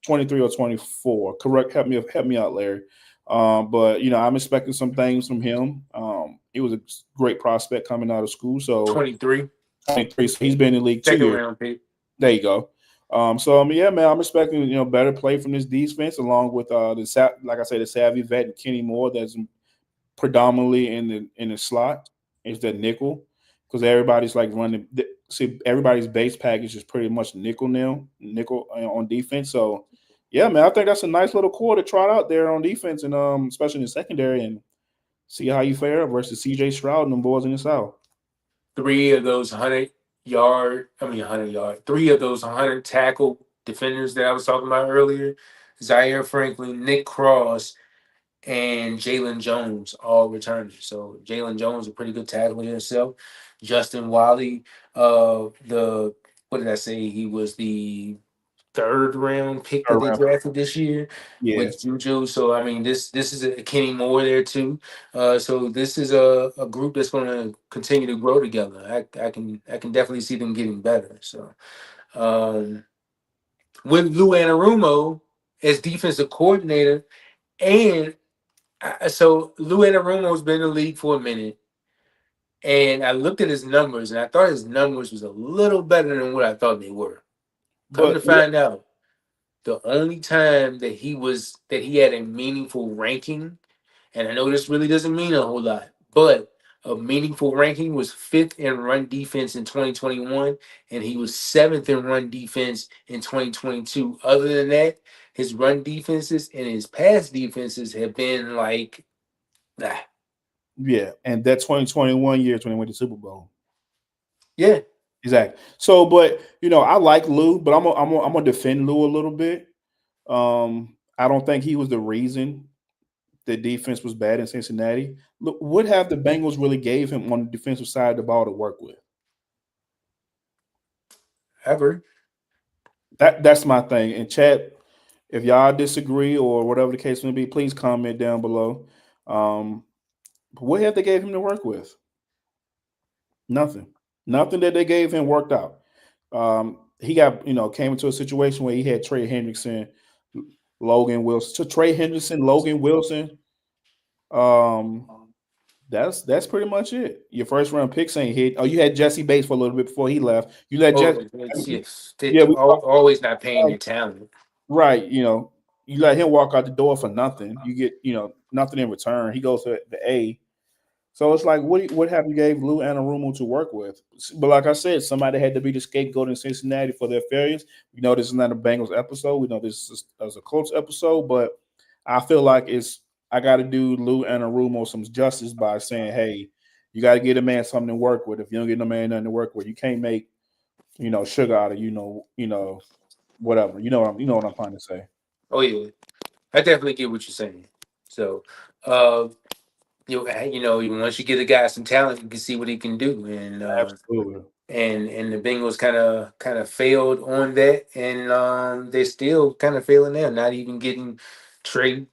Speaker 3: 23 or 24. Correct. Help me out, Larry. But I'm expecting some things from him. He was a great prospect coming out of school. So
Speaker 2: 23.
Speaker 3: So he's been in the league 2 years.
Speaker 2: Second round pick.
Speaker 3: There you go. Yeah, man, I'm expecting better play from this defense, along with the savvy vet Kenny Moore that's predominantly in the slot. Is that nickel, because everybody's like running. See, everybody's base package is pretty much nickel on defense. So yeah, man, I think that's a nice little core to try out there on defense, and especially in the secondary, and see how you fare versus CJ Stroud and them boys in the South.
Speaker 2: 3 of those 100 tackle defenders that I was talking about earlier, Zaire Franklin, Nick Cross, and Jalen Jones, all returning. So Jalen Jones, a pretty good tackler himself. Justin Wiley, what did I say? He was the third round pick that they drafted this year with Juju. So I mean, this is a Kenny Moore there too. So this is a group that's going to continue to grow together. I can definitely see them getting better. So with Lou Anarumo as defensive coordinator, and so Lou Anarumo's been in the league for a minute. And I looked at his numbers, and I thought his numbers was a little better than what I thought they were. Come to find out, the only time that he had a meaningful ranking, and I know this really doesn't mean a whole lot, but a meaningful ranking was 5th in run defense in 2021, and he was 7th in run defense in 2022. Other than that, his run defenses and his pass defenses have been like,
Speaker 3: Yeah, and that 2021 year is when they went to Super Bowl.
Speaker 2: Yeah.
Speaker 3: Exactly. So, but I like Lou, but I'm gonna defend Lou a little bit. I don't think he was the reason the defense was bad in Cincinnati. Look, what have the Bengals really gave him on the defensive side of the ball to work with?
Speaker 2: I agree.
Speaker 3: That's my thing. And chat, if y'all disagree or whatever the case may be, please comment down below. Um, what have they gave him to work with? Nothing. Nothing that they gave him worked out. He got came into a situation where he had Trey Hendrickson, Logan Wilson. So Trey Henderson, Logan Wilson. Um, that's pretty much it. Your first round picks ain't hit. Oh, you had Jesse Bates for a little bit before he left. You let
Speaker 2: Oh,
Speaker 3: Jesse.
Speaker 2: it's, yes,
Speaker 3: Yeah, we
Speaker 2: always not paying your talent.
Speaker 3: right. You let him walk out the door for nothing. You get nothing in return. He goes to the A. So it's like, what have you gave Lou Anarumo to work with? But like I said, somebody had to be the scapegoat in Cincinnati for their failures. We know this is not a Bengals episode. We know this is a Colts episode, but I feel like I got to do Lou Anarumo some justice by saying, hey, you got to get a man something to work with. If you don't get no man nothing to work with, you can't make sugar out of whatever. You know what I'm trying to say.
Speaker 2: Oh yeah, I definitely get what you're saying. So, uh, once you give the guy some talent, you can see what he can do,
Speaker 3: Absolutely.
Speaker 2: and the Bengals kind of failed on that, and they're still kind of failing there, not even getting Trey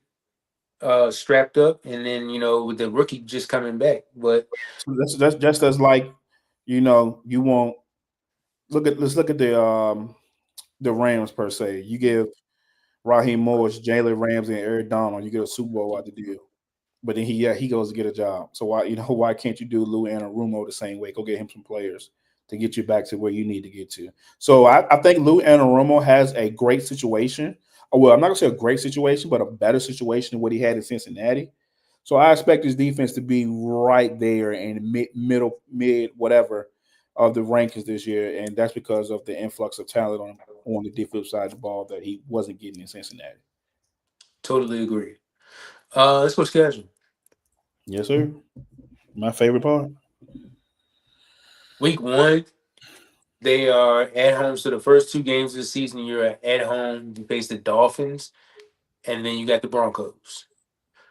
Speaker 2: strapped up, and then with the rookie just coming back. But
Speaker 3: So that's just as like you won't let's look at the Rams per se. You give Raheem Morris, Jalen Ramsey, and Eric Donald, you get a Super Bowl out the deal. But then he goes to get a job. So why can't you do Lou Anarumo the same way? Go get him some players to get you back to where you need to get to. So I think Lou Anarumo has a great situation. Well, I'm not gonna say a great situation, but a better situation than what he had in Cincinnati. So I expect his defense to be right there in mid whatever of the rankings this year, and that's because of the influx of talent on the defensive side of the ball that he wasn't getting in Cincinnati.
Speaker 2: totally agree. Let's go schedule.
Speaker 3: Yes, sir. My favorite part.
Speaker 2: Week 1, they are at home. So the first 2 games of the season, you're at home. You face the Dolphins, and then you got the Broncos.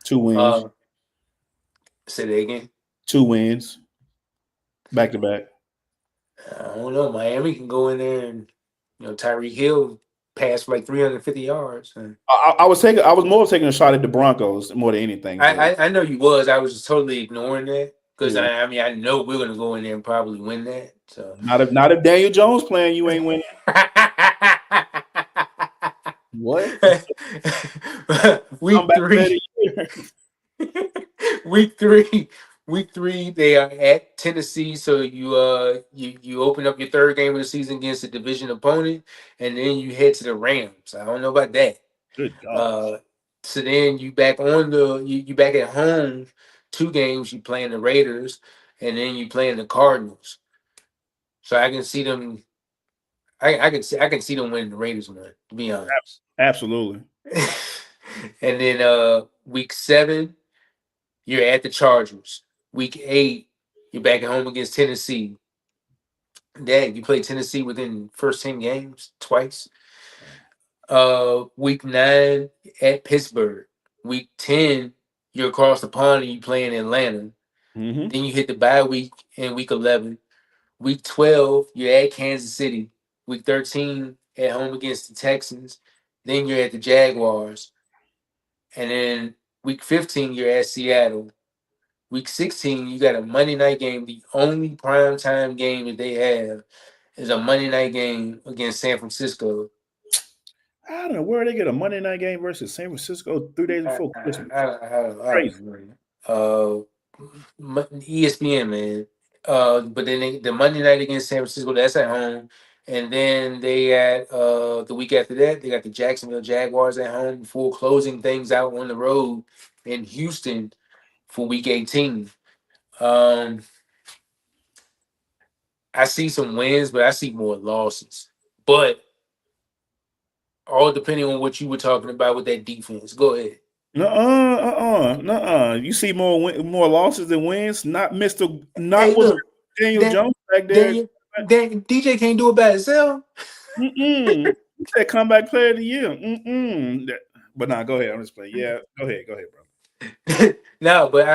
Speaker 3: 2 wins.
Speaker 2: Uh, Say that again.
Speaker 3: 2 wins. Back to back.
Speaker 2: I don't know. Miami can go in there and Tyreek Hill pass for like 350 yards. And
Speaker 3: I was more taking a shot at the Broncos more than anything, but
Speaker 2: I know you was. I was just totally ignoring that because
Speaker 3: yeah.
Speaker 2: I know we're gonna go in there and probably win that. So
Speaker 3: Not if Daniel Jones playing, you ain't winning. What? Come
Speaker 2: week
Speaker 3: back better
Speaker 2: three,
Speaker 3: year.
Speaker 2: week three, week 3. They are at Tennessee. So you open up your third game of the season against a division opponent, and then you head to the Rams. I don't know about that.
Speaker 3: Good God.
Speaker 2: Uh, so then you back on you back at home. 2 games you playing the Raiders, and then you playing the Cardinals. So I can see them. I can see them winning the Raiders, man. To be honest.
Speaker 3: Absolutely.
Speaker 2: And then week 7, you're at the Chargers. Week 8, you're back at home against Tennessee. Dang, you play Tennessee within first 10 games twice. Week 9 at Pittsburgh. Week 10, you're across the pond and you play in Atlanta.
Speaker 3: Mm-hmm.
Speaker 2: Then you hit the bye week in week 11. Week 12, you're at Kansas City. Week 13, at home against the Texans. Then you're at the Jaguars. And then week 15, you're at Seattle. Week 16, you got a Monday night game. The only primetime game that they have is a Monday night game against San Francisco.
Speaker 3: I don't know where they get a Monday night game versus San Francisco 3 days
Speaker 2: I,
Speaker 3: before
Speaker 2: I,
Speaker 3: Christmas.
Speaker 2: I
Speaker 3: Crazy.
Speaker 2: don't know. ESPN, man. But then the Monday night against San Francisco, that's at home. And then they had the week after that, they got the Jacksonville Jaguars at home before closing things out on the road in Houston for week 18. Um, I see some wins, but I see more losses. But all depending on what you were talking about with that defense. Go ahead.
Speaker 3: Nuh-uh. You see more losses than wins. Not
Speaker 2: Hey,
Speaker 3: was
Speaker 2: look,
Speaker 3: Daniel
Speaker 2: that
Speaker 3: Jones back there
Speaker 2: Daniel DJ can't do it by himself.
Speaker 3: Mm-mm. He said comeback player of the year. But nah, go ahead. I'm just playing. Yeah, go ahead, bro.
Speaker 2: No, but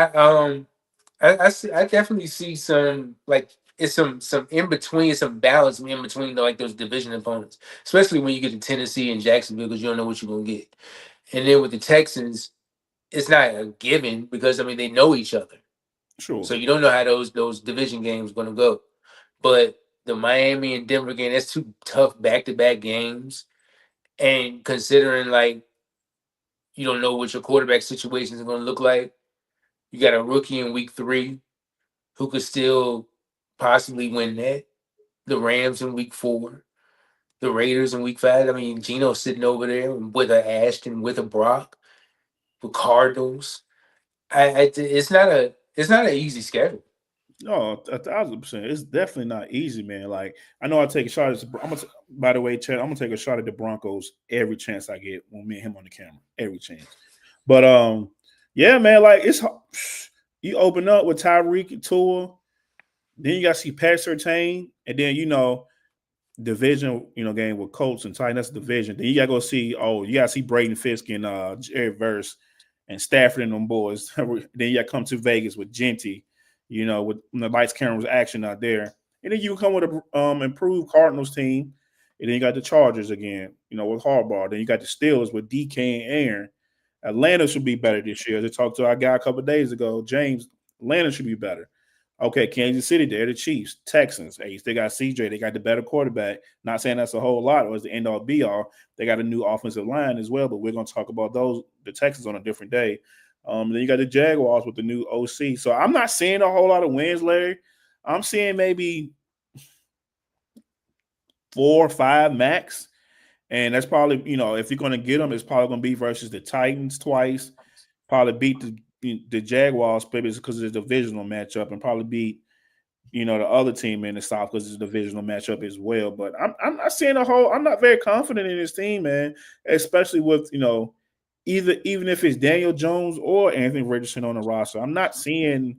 Speaker 2: I definitely see some like it's some in between, some balance in between like those division opponents, especially when you get to Tennessee and Jacksonville because you don't know what you're gonna get. And then with the Texans, it's not a given because I mean they know each other, so
Speaker 3: Sure.
Speaker 2: you don't know how those division games gonna go. But the Miami and Denver game, that's two tough back to back games, and considering like you don't know what your quarterback situations are gonna look like, you got a rookie in week 3 who could still possibly win that. The Rams in week 4, the Raiders in week 5. I mean, Gino's sitting over there with a Ashton, with a Brock, with Cardinals. It's not an easy schedule.
Speaker 3: No, 1,000%. It's definitely not easy, man. Like I know I take a shot at. By the way, Chad, I'm gonna take a shot at the Broncos every chance I get when me and him on the camera, every chance. But yeah, man. Like it's you open up with Tyreek and Tua, then you got to see Pat Surtain, and then division, game with Colts and Titans. That's the division. Then you gotta go see. Oh, you gotta see Braden Fisk and Jerry Verse and Stafford and them boys. Then you gotta come to Vegas with Genty, with the lights, cameras, action out there. And then you come with a improved Cardinals team. And then you got the Chargers again, with Harbaugh. Then you got the Steelers with DK and Aaron. Atlanta should be better this year. As I talked to our guy a couple of days ago, James. Atlanta should be better. Okay, Kansas City, they're the Chiefs. Texans, hey, they got CJ. They got the better quarterback. Not saying that's a whole lot or it's the end all be all. They got a new offensive line as well, but we're going to talk about the Texans on a different day. Then you got the Jaguars with the new OC. So I'm not seeing a whole lot of wins, Larry. I'm seeing maybe 4 or 5 max. And that's probably, if you're going to get them, it's probably going to be versus the Titans twice. Probably beat the Jaguars, maybe it's because it's a divisional matchup, and probably beat the other team in the South because it's a divisional matchup as well. But I'm not seeing a whole. I'm not very confident in this team, man. Especially with even if it's Daniel Jones or Anthony Richardson on the roster. I'm not seeing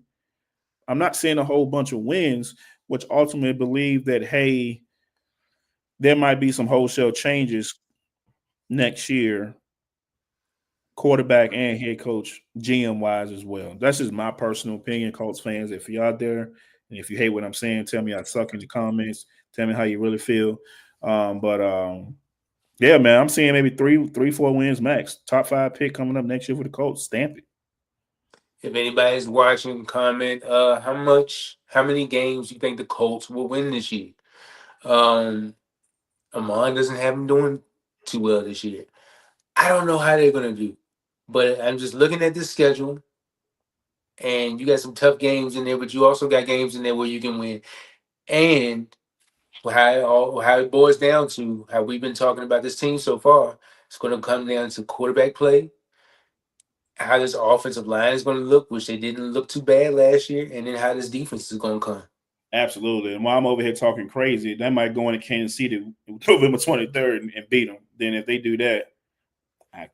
Speaker 3: a whole bunch of wins, which ultimately believe that hey, there might be some wholesale changes next year, quarterback and head coach, GM wise as well. That's just my personal opinion, Colts fans. If you're out there and if you hate what I'm saying, tell me I suck in the comments. Tell me how you really feel. But yeah, man, I'm seeing maybe 4 wins max. Top 5 pick coming up next year for the Colts. Stamp it.
Speaker 2: If anybody's watching, comment how many games you think the Colts will win this year. Um, Amon doesn't have them doing too well this year. I don't know how they're gonna do, but I'm just looking at this schedule, and you got some tough games in there, but you also got games in there where you can win. And how it boils down to how we've been talking about this team so far, it's going to come down to quarterback play, how this offensive line is going to look, which they didn't look too bad last year, and then how this defense is going to come.
Speaker 3: Absolutely. And while I'm over here talking crazy, they might go into Kansas City November 23rd and beat them. Then if they do that,
Speaker 2: I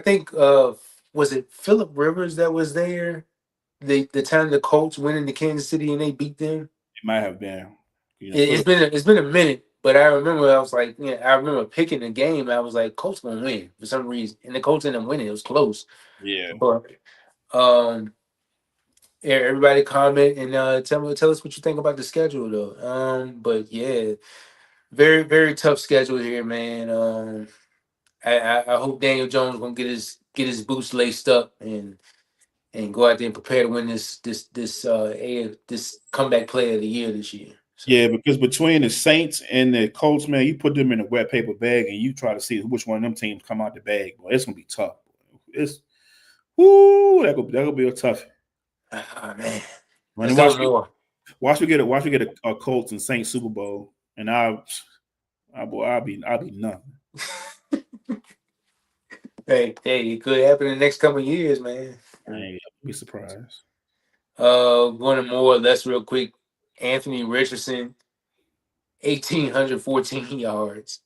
Speaker 2: think was it Phillip Rivers that was there the time the Colts went into Kansas City and they beat them.
Speaker 3: it might have been.
Speaker 2: It's been a minute, but I remember I was like, yeah, I remember picking the game. I was like, Colts gonna win for some reason, and the Colts ended up winning. It was close,
Speaker 3: Yeah.
Speaker 2: but yeah, everybody comment and tell us what you think about the schedule though. But yeah, very very tough schedule here, man. I hope Daniel Jones gonna get his boots laced up and go out there and prepare to win this comeback player of the year this year. So.
Speaker 3: Yeah, because between the Saints and the Colts, man, you put them in a wet paper bag and you try to see which one of them teams come out the bag. Boy, it's gonna be tough. It's that'll be a tough.
Speaker 2: Oh man,
Speaker 3: When watch we get a Colts and Saints Super Bowl, and I'll be nothing.
Speaker 2: hey, it could happen in the next couple of years, man.
Speaker 3: I ain't be surprised.
Speaker 2: Going more or less real quick. Anthony Richardson, 1,814 yards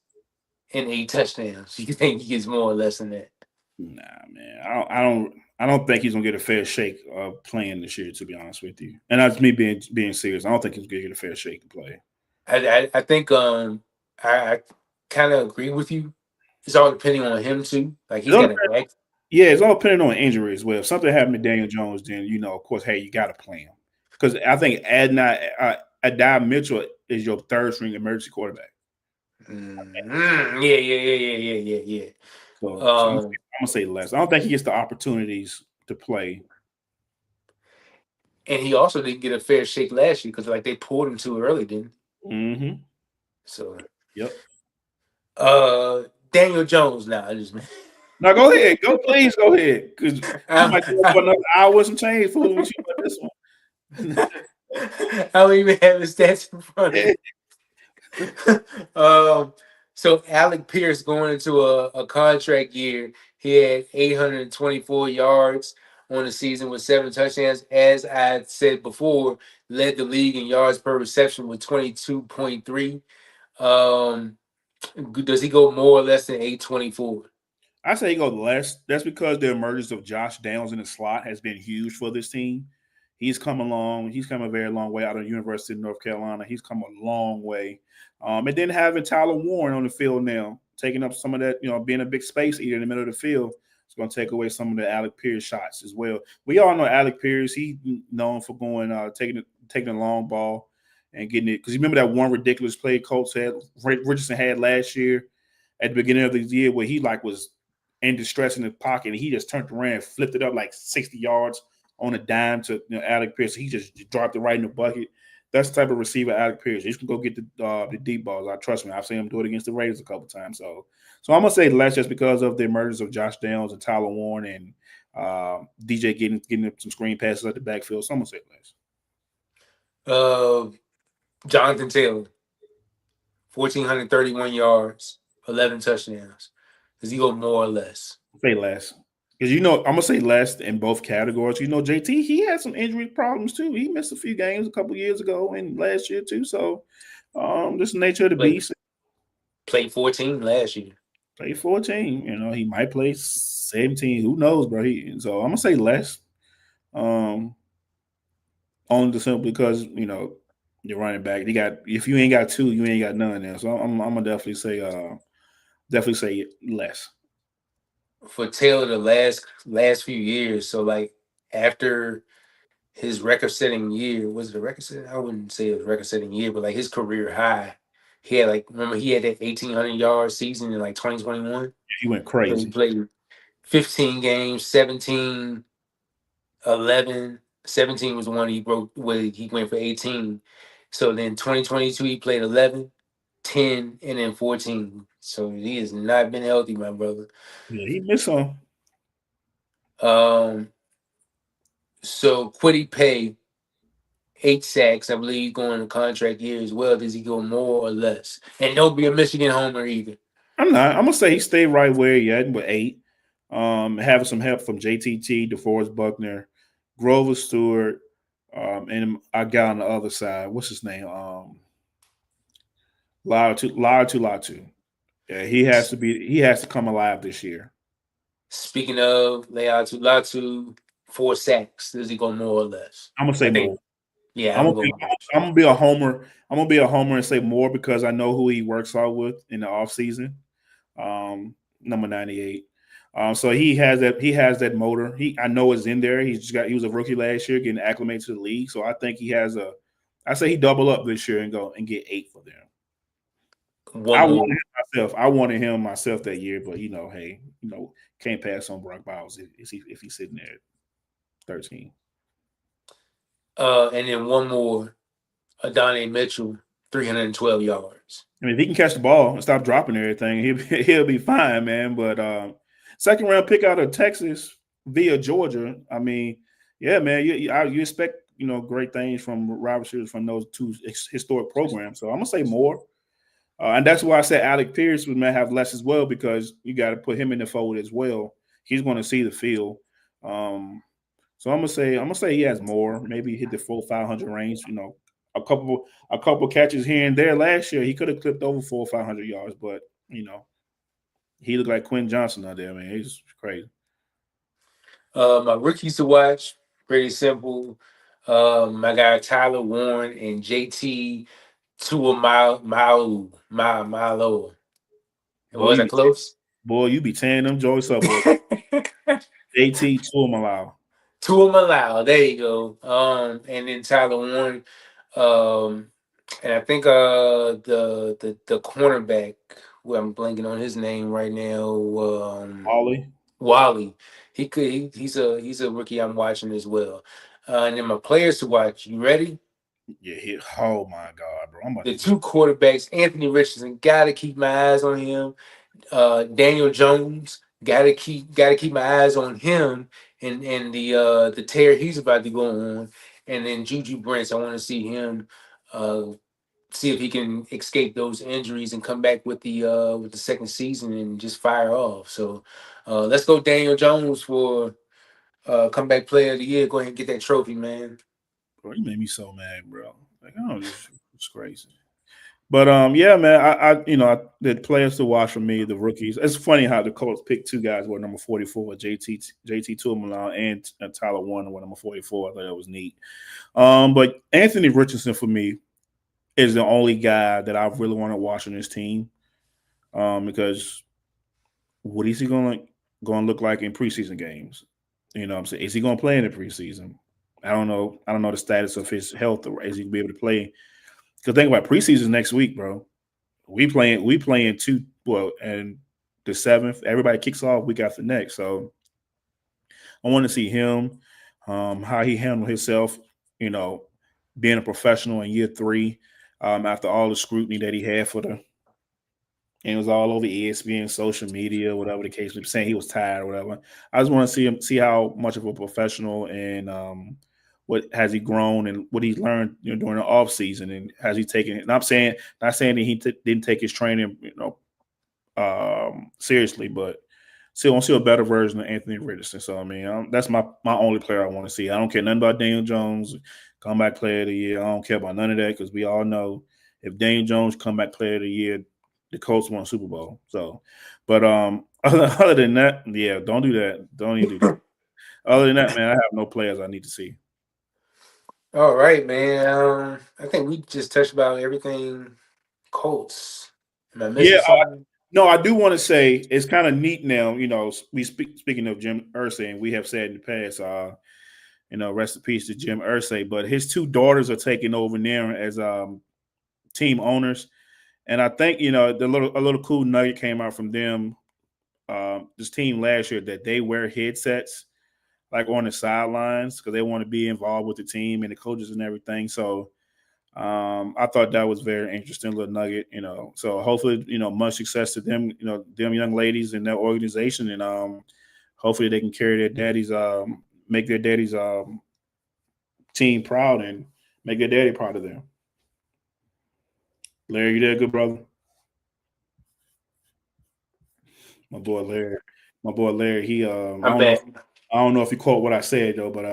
Speaker 2: and 8 touchdowns. You think he gets more or less than that?
Speaker 3: Nah, man. I don't think he's gonna get a fair shake of playing this year, to be honest with you. And that's me being serious. I don't think he's gonna get a fair shake to play.
Speaker 2: I think I kind of agree with you. It's all depending on him too. Like
Speaker 3: It's
Speaker 2: he's
Speaker 3: all,
Speaker 2: got an
Speaker 3: yeah, it's all depending on injury as well. If something happened to Daniel Jones, then of course, hey, you got to play him because I think Adai Mitchell is your third string emergency quarterback.
Speaker 2: Yeah.
Speaker 3: So I'm gonna say less. I don't think he gets the opportunities to play.
Speaker 2: And he also didn't get a fair shake last year because like they pulled him too early, didn't?
Speaker 3: Mm-hmm.
Speaker 2: So
Speaker 3: Yep.
Speaker 2: Daniel Jones now. I just
Speaker 3: Now go ahead. Please go ahead. Because I
Speaker 2: I,
Speaker 3: might go for another hour and some change fooling with you about this one.
Speaker 2: I don't even have his stats in front of me. So Alec Pierce going into a contract year, he had 824 yards on the season with 7 touchdowns. As I said before, led the league in yards per reception with 22.3. Does he go more or less than 824?
Speaker 3: I say he goes less. That's because the emergence of Josh Downs in the slot has been huge for this team. He's come along. He's come a very long way out of the University of North Carolina. He's come a long way. And then having Tyler Warren on the field now, taking up some of that, being a big space eater in the middle of the field, it's going to take away some of the Alec Pierce shots as well. We all know Alec Pierce. He's known for going taking the long ball and getting it. Because you remember that one ridiculous play Colts had, Richardson had last year at the beginning of the year where he was in distress in the pocket, and he just turned around and flipped it up like 60 yards on a dime to Alec Pierce. He just dropped it right in the bucket. That's the type of receiver Alec Pierce. He's can go get the deep balls. I trust me. I've seen him do it against the Raiders a couple times. So I'm gonna say less just because of the emergence of Josh Downs and Tyler Warren and DJ getting some screen passes at the backfield. So I'm gonna say less.
Speaker 2: Jonathan Taylor, 1,431 yards, 11 touchdowns. Does he go more or less?
Speaker 3: Say less. Because I'm gonna say less in both categories. JT, he had some injury problems too. He missed a few games a couple years ago and last year too. So just the nature of the beast.
Speaker 2: Played 14 last year.
Speaker 3: Played 14. He might play 17. Who knows, bro? So I'm gonna say less. Only simply because you're running back. If you ain't got two, you ain't got none there. So I'm gonna definitely say less.
Speaker 2: For Taylor, the last few years, so like after his record-setting year, was it a record-setting? I wouldn't say it was a record-setting year, but like his career high, he had remember he had that 1,800-yard season in like 2021.
Speaker 3: He went
Speaker 2: So he
Speaker 3: crazy.
Speaker 2: played 15 games, 17, 11. 17 was the one he broke where he went for 18. So then 2022 he played 11, 10, and then 14. So he has not been healthy, my brother.
Speaker 3: Yeah, he missed some.
Speaker 2: So Kwity Paye, 8 sacks. I believe he's going to contract year as well. Does he go more or less? And don't be a Michigan homer either.
Speaker 3: I'm not. I'm gonna say he stayed right where he at with 8. Having some help from JTT, DeForest Buckner, Grover Stewart, and our guy on the other side. What's his name? Latu. Yeah, he has to come alive this year.
Speaker 2: Speaking of Latu, 4 sacks. Does he go more or less?
Speaker 3: I'm gonna say more.
Speaker 2: Yeah,
Speaker 3: I'm gonna be a homer. I'm gonna be a homer and say more because I know who he works out with in the offseason. Number 98. So he has that motor. I know it's in there. He was a rookie last year, getting acclimated to the league. So I think I say he double up this year and go and get 8 for them. I wanted him myself that year, but hey, can't pass on Brock Bowers if he's sitting there at 13.
Speaker 2: And then one more, Adonai Mitchell, 312 yards.
Speaker 3: I mean, if he can catch the ball and stop dropping everything, he'll be fine, man. But second round pick out of Texas via Georgia. I mean, yeah, man, you expect great things from Robertson from those two historic programs. So I'm gonna say more. And that's why I said Alec Pierce would have less as well because you got to put him in the fold as well. He's going to see the field. So I'm gonna say he has more. Maybe hit the 400-500 range. A couple catches here and there last year. He could have clipped over 400 or 500 yards, but He looked like Quentin Johnson out there, man. He's crazy.
Speaker 2: My rookies to watch, pretty simple. I got Tyler Warren and JT Milo.
Speaker 3: Boy,
Speaker 2: Was that close?
Speaker 3: you be tearing them joints up, boy. JT Tuamalau.
Speaker 2: Tuamala, there you go. And then Tyler Warren. Um, and I think the cornerback, who I'm blanking on his name right now,
Speaker 3: Ollie.
Speaker 2: Wally. He's a rookie I'm watching as well. And then my players to watch. You ready?
Speaker 3: Yeah, oh my God, bro. I'm about
Speaker 2: The
Speaker 3: to just
Speaker 2: two quarterbacks, Anthony Richardson, gotta keep my eyes on him. Daniel Jones, gotta keep my eyes on him and the tear he's about to go on. And then Juju Brents, I want to see him see if he can escape those injuries and come back with the second season and just fire off. So let's go Daniel Jones for comeback player of the year. Go ahead and get that trophy, man.
Speaker 3: bro, you made me so mad, bro. Like, I don't just it's crazy. But yeah, man, the players to watch for me, the rookies. It's funny how the Colts picked two guys were number 44, JT Tuamala and Tyler Warner were number 44. I thought that was neat. But Anthony Richardson for me is the only guy that I really want to watch on this team. Because what is he going to look like in preseason games? You know what I'm saying? Is he going to play in the preseason? I don't know. I don't know the status of his health, or is he be able to play? Because think about preseason next week, bro. We playing and the 7th. Everybody kicks off week after next. So I want to see him, how he handled himself, you know, being a professional in year 3, after all the scrutiny that he had for the and it was all over ESPN, social media, whatever the case may be, saying he was tired or whatever. I just want to see how much of a professional and what has he grown and what he's learned, during the off season, and has he taken it. And not saying that he didn't take his training, seriously, but still want to see a better version of Anthony Richardson. So I mean, that's my only player I want to see. I don't care nothing about Daniel Jones, comeback player of the year. I don't care about none of that because we all know if Daniel Jones comeback player of the year, the Colts won a Super Bowl. So, but other than that, yeah, don't do that. Don't even do that. Other than that, man, I have no players I need to see.
Speaker 2: All right, man. I think we just touched about everything Colts. Am I
Speaker 3: Yeah,
Speaker 2: missing something?
Speaker 3: no, I do want to say it's kind of neat now. Speaking of Jim Irsay, and we have said in the past, rest in peace to Jim Irsay, but his two daughters are taking over now as team owners, and I think a little cool nugget came out from them, this team last year, that they wear headsets like on the sidelines because they want to be involved with the team and the coaches and everything. So I thought that was very interesting little nugget, So hopefully, much success to them, them young ladies and their organization, and hopefully they can carry their daddies, make their daddies team proud and make their daddy proud of them. Larry, you there, good brother? My boy Larry. My boy Larry. He
Speaker 2: I'm back.
Speaker 3: I don't know if you caught what I said though, but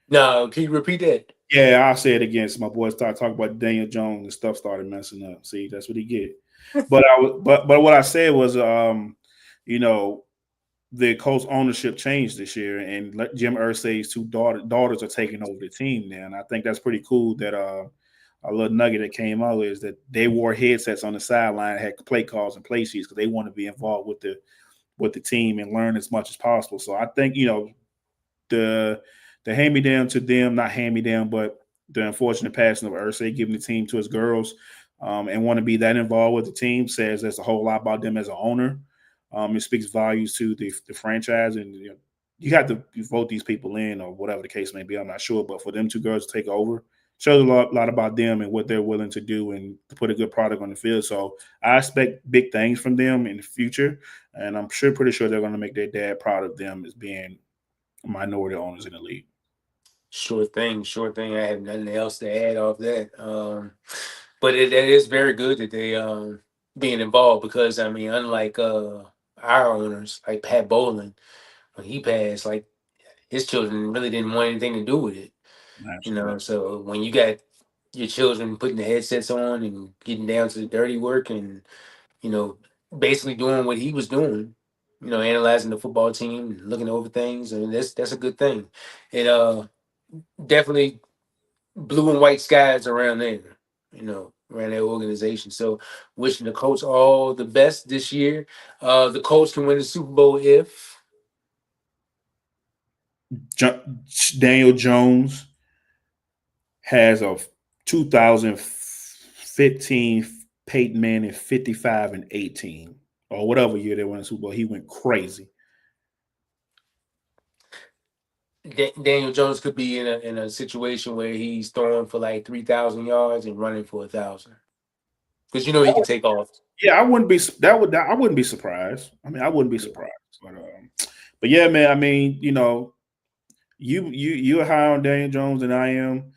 Speaker 2: No, can you repeat that?
Speaker 3: yeah, I'll say it again. So my boy started talking about Daniel Jones and stuff started messing up. See, that's what he get. But but what I said was, you know, the Colts ownership changed this year, and Jim Irsay's two daughters are taking over the team now, and I think that's pretty cool. That a little nugget that came out is that they wore headsets on the sideline, had play calls and play sheets because they want to be involved with the team and learn as much as possible. So I think the hand me down to them, not hand me down, but the unfortunate passing of Irsay giving the team to his girls, and want to be that involved with the team says there's a whole lot about them as an owner. It speaks values to the franchise, and you have to vote these people in or whatever the case may be. I'm not sure, but for them two girls to take over shows a lot about them and what they're willing to do and to put a good product on the field. So I expect big things from them in the future, and I'm pretty sure they're going to make their dad proud of them as being minority owners in the league.
Speaker 2: Sure thing, sure thing. I have nothing else to add off that. But that is very good that they being involved because I mean, unlike our owners like Pat Bowlen, when he passed, like his children really didn't want anything to do with it.
Speaker 3: Absolutely.
Speaker 2: So when you got your children putting the headsets on and getting down to the dirty work and you know basically doing what he was doing, analyzing the football team, looking over things, and that's a good thing. It definitely blue and white skies around there, around that organization. So wishing the Colts all the best this year. The Colts can win the Super Bowl if
Speaker 3: Jo- Daniel Jones has a 2015 Peyton Manning 55-18 or whatever year they won the Super Bowl. He went crazy.
Speaker 2: Daniel Jones could be in a situation where he's throwing for like 3,000 yards and running for 1,000, because he can take off.
Speaker 3: Yeah, I wouldn't be I wouldn't be surprised. I mean, I wouldn't be
Speaker 2: Yeah.
Speaker 3: surprised. But yeah, man. I mean, you're higher on Daniel Jones than I am.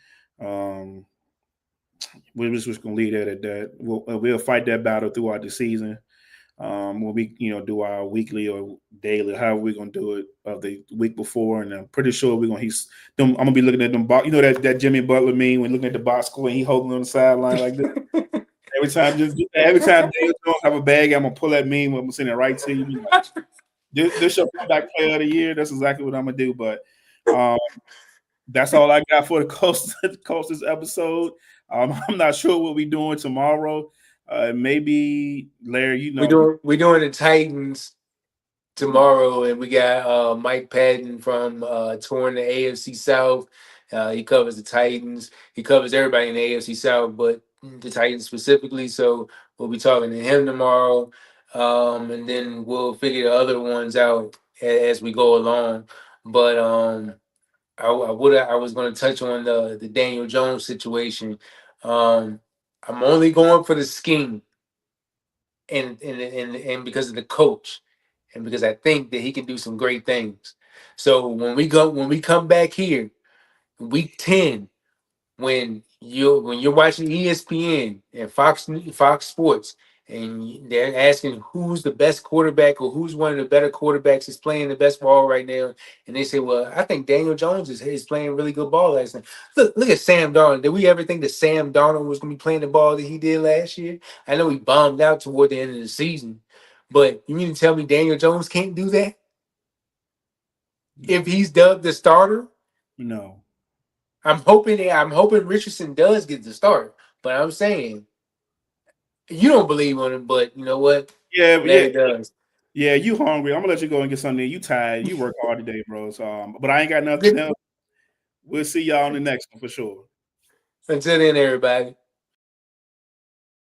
Speaker 3: We're just going to leave that at that. We'll fight that battle throughout the season. When we do our weekly or daily, however we're gonna do it the week before, and I'm pretty sure we're gonna I'm gonna be looking at them box. That Jimmy Butler meme when looking at the box score and he holding on the sideline like this. Every time Daniel Jones have a bag, I'm gonna pull that meme. I'm gonna send it right to you. This your comeback player of the year. That's exactly what I'm gonna do. But that's all I got for the Colts this episode. I'm not sure what we're doing tomorrow. Maybe Larry,
Speaker 2: We're doing the Titans tomorrow, and we got Mike Patton from touring the AFC South. He covers the Titans. He covers everybody in the AFC South, but the Titans specifically. So we'll be talking to him tomorrow, and then we'll figure the other ones out as we go along. But I was going to touch on the Daniel Jones situation. I'm only going for the scheme, and because of the coach, and because I think that he can do some great things. So when we come back here, week 10, when you're watching ESPN and Fox Sports, and they're asking who's the best quarterback or who's one of the better quarterbacks is playing the best ball right now, and they say, "Well, I think Daniel Jones is playing really good ball last night." Look at Sam Darnold. Did we ever think that Sam Darnold was going to be playing the ball that he did last year? I know he bombed out toward the end of the season, but you mean to tell me Daniel Jones can't do that if he's dubbed the starter?
Speaker 3: No.
Speaker 2: I'm hoping Richardson does get the start, but I'm saying you don't believe on him, but you know what?
Speaker 3: Yeah,
Speaker 2: Larry does.
Speaker 3: yeah. You hungry? I'm gonna let you go and get something. You tired? You work hard today, bro. So, but I ain't got nothing else. We'll see y'all on the next one for sure.
Speaker 2: Until then, everybody.